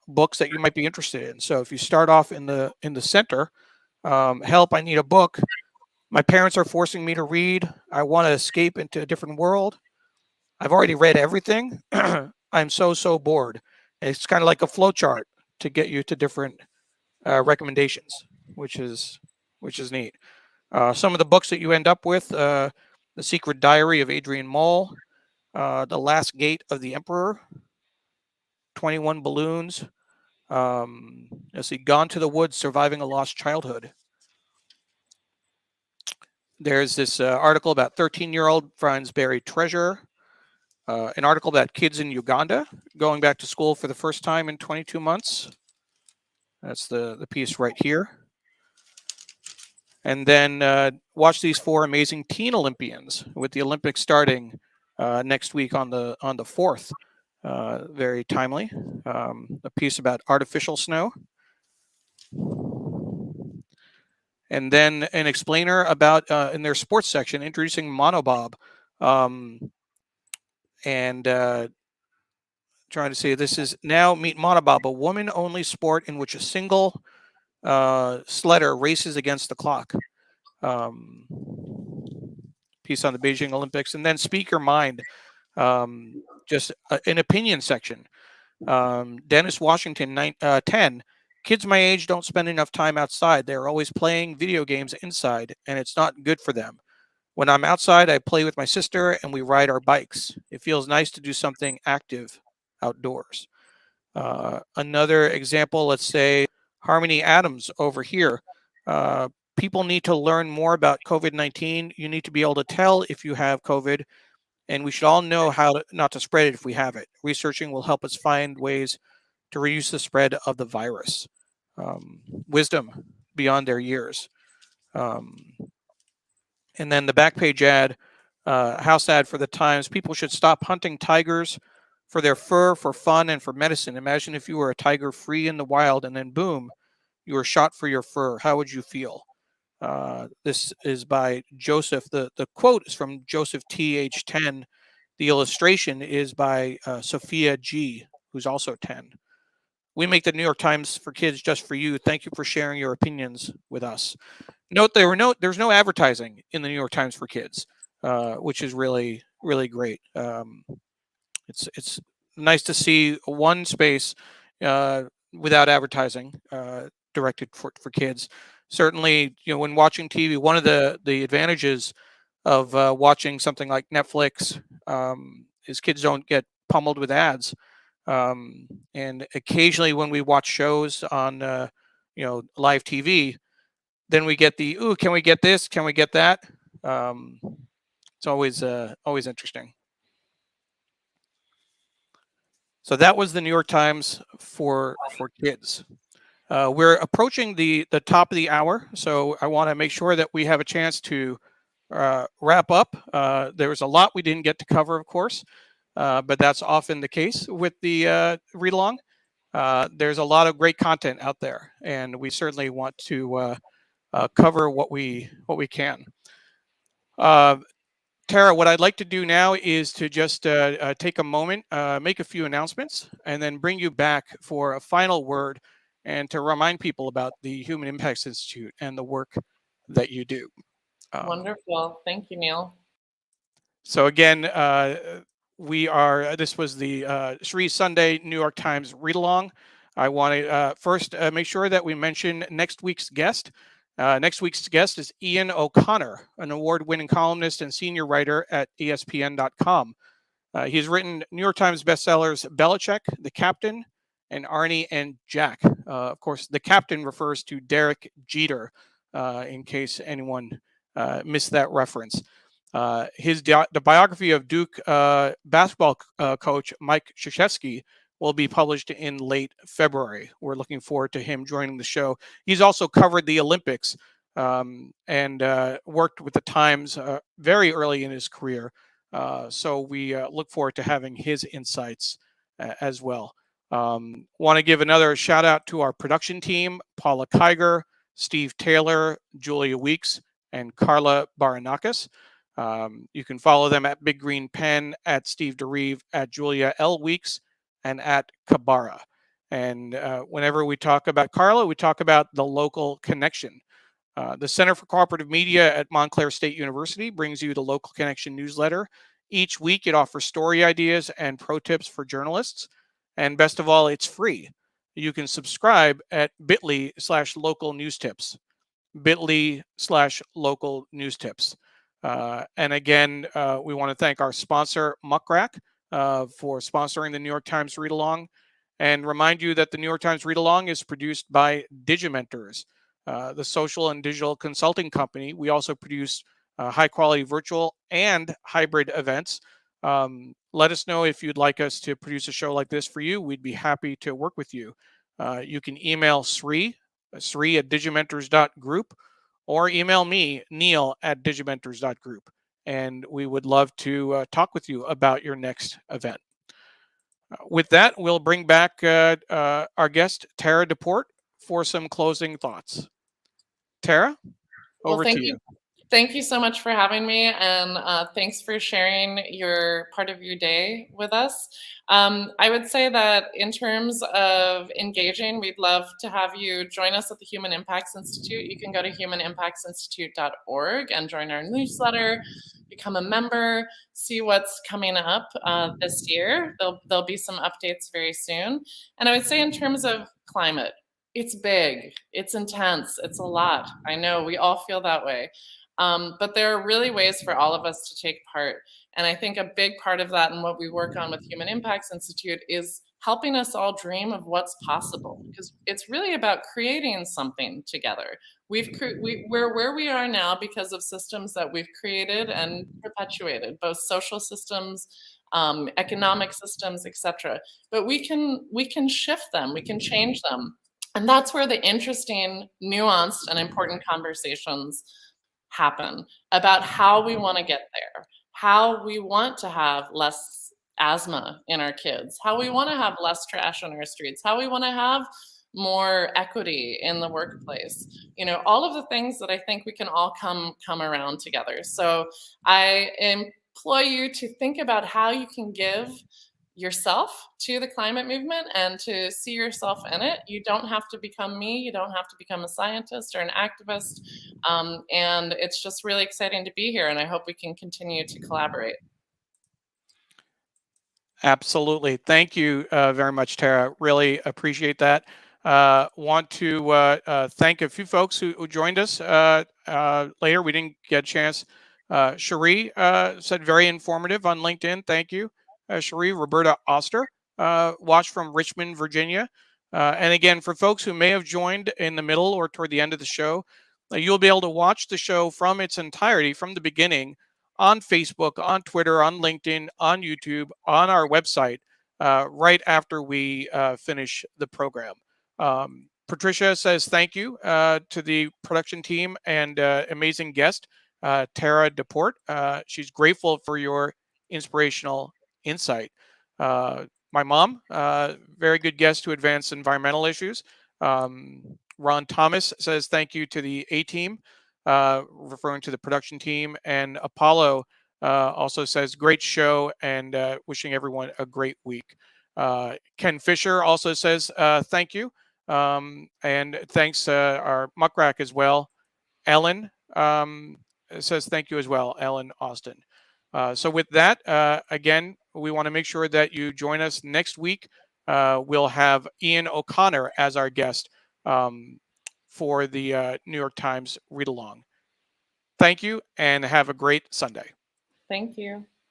books that you might be interested in. So if you start off in the center, Help, I Need a Book. My parents are forcing me to read. I want to escape into a different world. I've already read everything. I'm so bored. It's kind of like a flow chart to get you to different recommendations, which is neat. Some of the books that you end up with: The Secret Diary of Adrian Mole, The Last Gate of the Emperor, 21 Balloons. Let's see, Gone to the Woods: Surviving a Lost Childhood. There's this article about 13-year-old finds buried treasure. An article about kids in Uganda going back to school for the first time in 22 months. That's the piece right here. And then watch these 4 amazing teen Olympians with the Olympics starting next week on the 4th. Very timely. A piece about artificial snow. And then an explainer about, in their sports section, introducing monobob. And trying to say this is now meet monobob, a woman-only sport in which a single sledder races against the clock. Piece on the Beijing Olympics. And then Speak Your Mind, just an opinion section. Dennis Washington, 10. Kids my age don't spend enough time outside. They're always playing video games inside, and it's not good for them. When I'm outside, I play with my sister, and we ride our bikes. It feels nice to do something active outdoors. Another example, let's say Harmony Adams over here. People need to learn more about COVID-19. You need to be able to tell if you have COVID, and we should all know how not to spread it if we have it. Researching will help us find ways to reduce the spread of the virus. Wisdom beyond their years. And then the back page ad, how sad for the times. People should stop hunting tigers for their fur, for fun, and for medicine. Imagine if you were a tiger free in the wild and then boom, you were shot for your fur. How would you feel? This is by Joseph. The quote is from Joseph T. age 10. The illustration is by Sophia G., who's also 10. We make the New York Times for Kids just for you. Thank you for sharing your opinions with us. Note there's no advertising in the New York Times for Kids, which is really great. It's nice to see one space without advertising directed for kids. Certainly, when watching TV, one of the advantages of watching something like Netflix is kids don't get pummeled with ads. And occasionally when we watch shows on live TV, then we get the, ooh, can we get this? Can we get that? It's always interesting. So that was the New York Times for kids. We're approaching the top of the hour, so I want to make sure that we have a chance to wrap up. There was a lot we didn't get to cover, of course, but that's often the case with the read along. There's a lot of great content out there, and we certainly want to cover what we can. Tara, what I'd like to do now is to just take a moment, make a few announcements, and then bring you back for a final word and to remind people about the Human Impacts Institute and the work that you do. Wonderful. Thank you, Neil. So again, this was the Sri Sunday New York Times read along. I want to first make sure that we mention next week's guest. Next week's guest is Ian O'Connor, an award-winning columnist and senior writer at ESPN.com. He's written New York Times bestsellers Belichick, The Captain, and Arnie and Jack. Of course, The Captain refers to Derek Jeter, in case anyone missed that reference. The biography of Duke basketball coach Mike Krzyzewski will be published in late February. We're looking forward to him joining the show. He's also covered the Olympics and worked with the Times very early in his career. So we look forward to having his insights as well. Want to give another shout out to our production team, Paula Kiger, Steve Taylor, Julia Weeks, and Carla Baranakis. You can follow them at Big Green Pen, at Steve DeReeve, at Julia L. Weeks, and at Kabara. And whenever we talk about Carla, we talk about the local connection. The Center for Cooperative Media at Montclair State University brings you the Local Connection newsletter. Each week, it offers story ideas and pro tips for journalists. And best of all, it's free. You can subscribe at bit.ly/local news tips. bit.ly/local news tips. And again, we want to thank our sponsor, Muckrack, for sponsoring the New York Times Read Along, and remind you that the New York Times Read Along is produced by Digimentors, the social and digital consulting company. We also produce high-quality virtual and hybrid events. Let us know if you'd like us to produce a show like this for you. We'd be happy to work with you. You can email Sri at digimentors.group, or email me, Neil, at digimentors.group. And we would love to talk with you about your next event. With that, we'll bring back our guest, Tara DePorte, for some closing thoughts. Tara, over to you. Thank you so much for having me, and thanks for sharing your part of your day with us. I would say that in terms of engaging, we'd love to have you join us at the Human Impacts Institute. You can go to humanimpactsinstitute.org and join our newsletter, become a member, see what's coming up this year. There'll be some updates very soon. And I would say in terms of climate, it's big, it's intense, it's a lot. I know we all feel that way. But there are really ways for all of us to take part. And I think a big part of that and what we work on with Human Impacts Institute is helping us all dream of what's possible, because it's really about creating something together. We're where we are now because of systems that we've created and perpetuated, both social systems, economic systems, etc. But we can shift them, we can change them. And that's where the interesting, nuanced, and important conversations happen about how we want to get there, how we want to have less asthma in our kids, how we want to have less trash on our streets, how we want to have more equity in the workplace. You know, all of the things that I think we can all come around together. So I implore you to think about how you can give yourself to the climate movement and to see yourself in it. You don't have to become me. You don't have to become a scientist or an activist. And it's just really exciting to be here. And I hope we can continue to collaborate. Absolutely. Thank you very much, Tara. Really appreciate that. Want to thank a few folks who joined us later. We didn't get a chance. Cherie said very informative on LinkedIn. Thank you. Cherie. Roberta Oster watched from Richmond, Virginia. And again, for folks who may have joined in the middle or toward the end of the show, you'll be able to watch the show from its entirety, from the beginning, on Facebook, on Twitter, on LinkedIn, on YouTube, on our website, right after we finish the program. Patricia says thank you to the production team and amazing guest, Tara DePorte. She's grateful for your inspirational insight. My mom, very good guest to advance environmental issues. Ron Thomas says thank you to the A-team, referring to the production team, and Apollo also says, great show and wishing everyone a great week. Ken Fisher also says, thank you. And thanks our Muckrack as well. Ellen says thank you as well, Ellen Austin. So with that, again, we want to make sure that you join us next week. We'll have Ian O'Connor as our guest for the New York Times read along. Thank you and have a great Sunday. Thank you.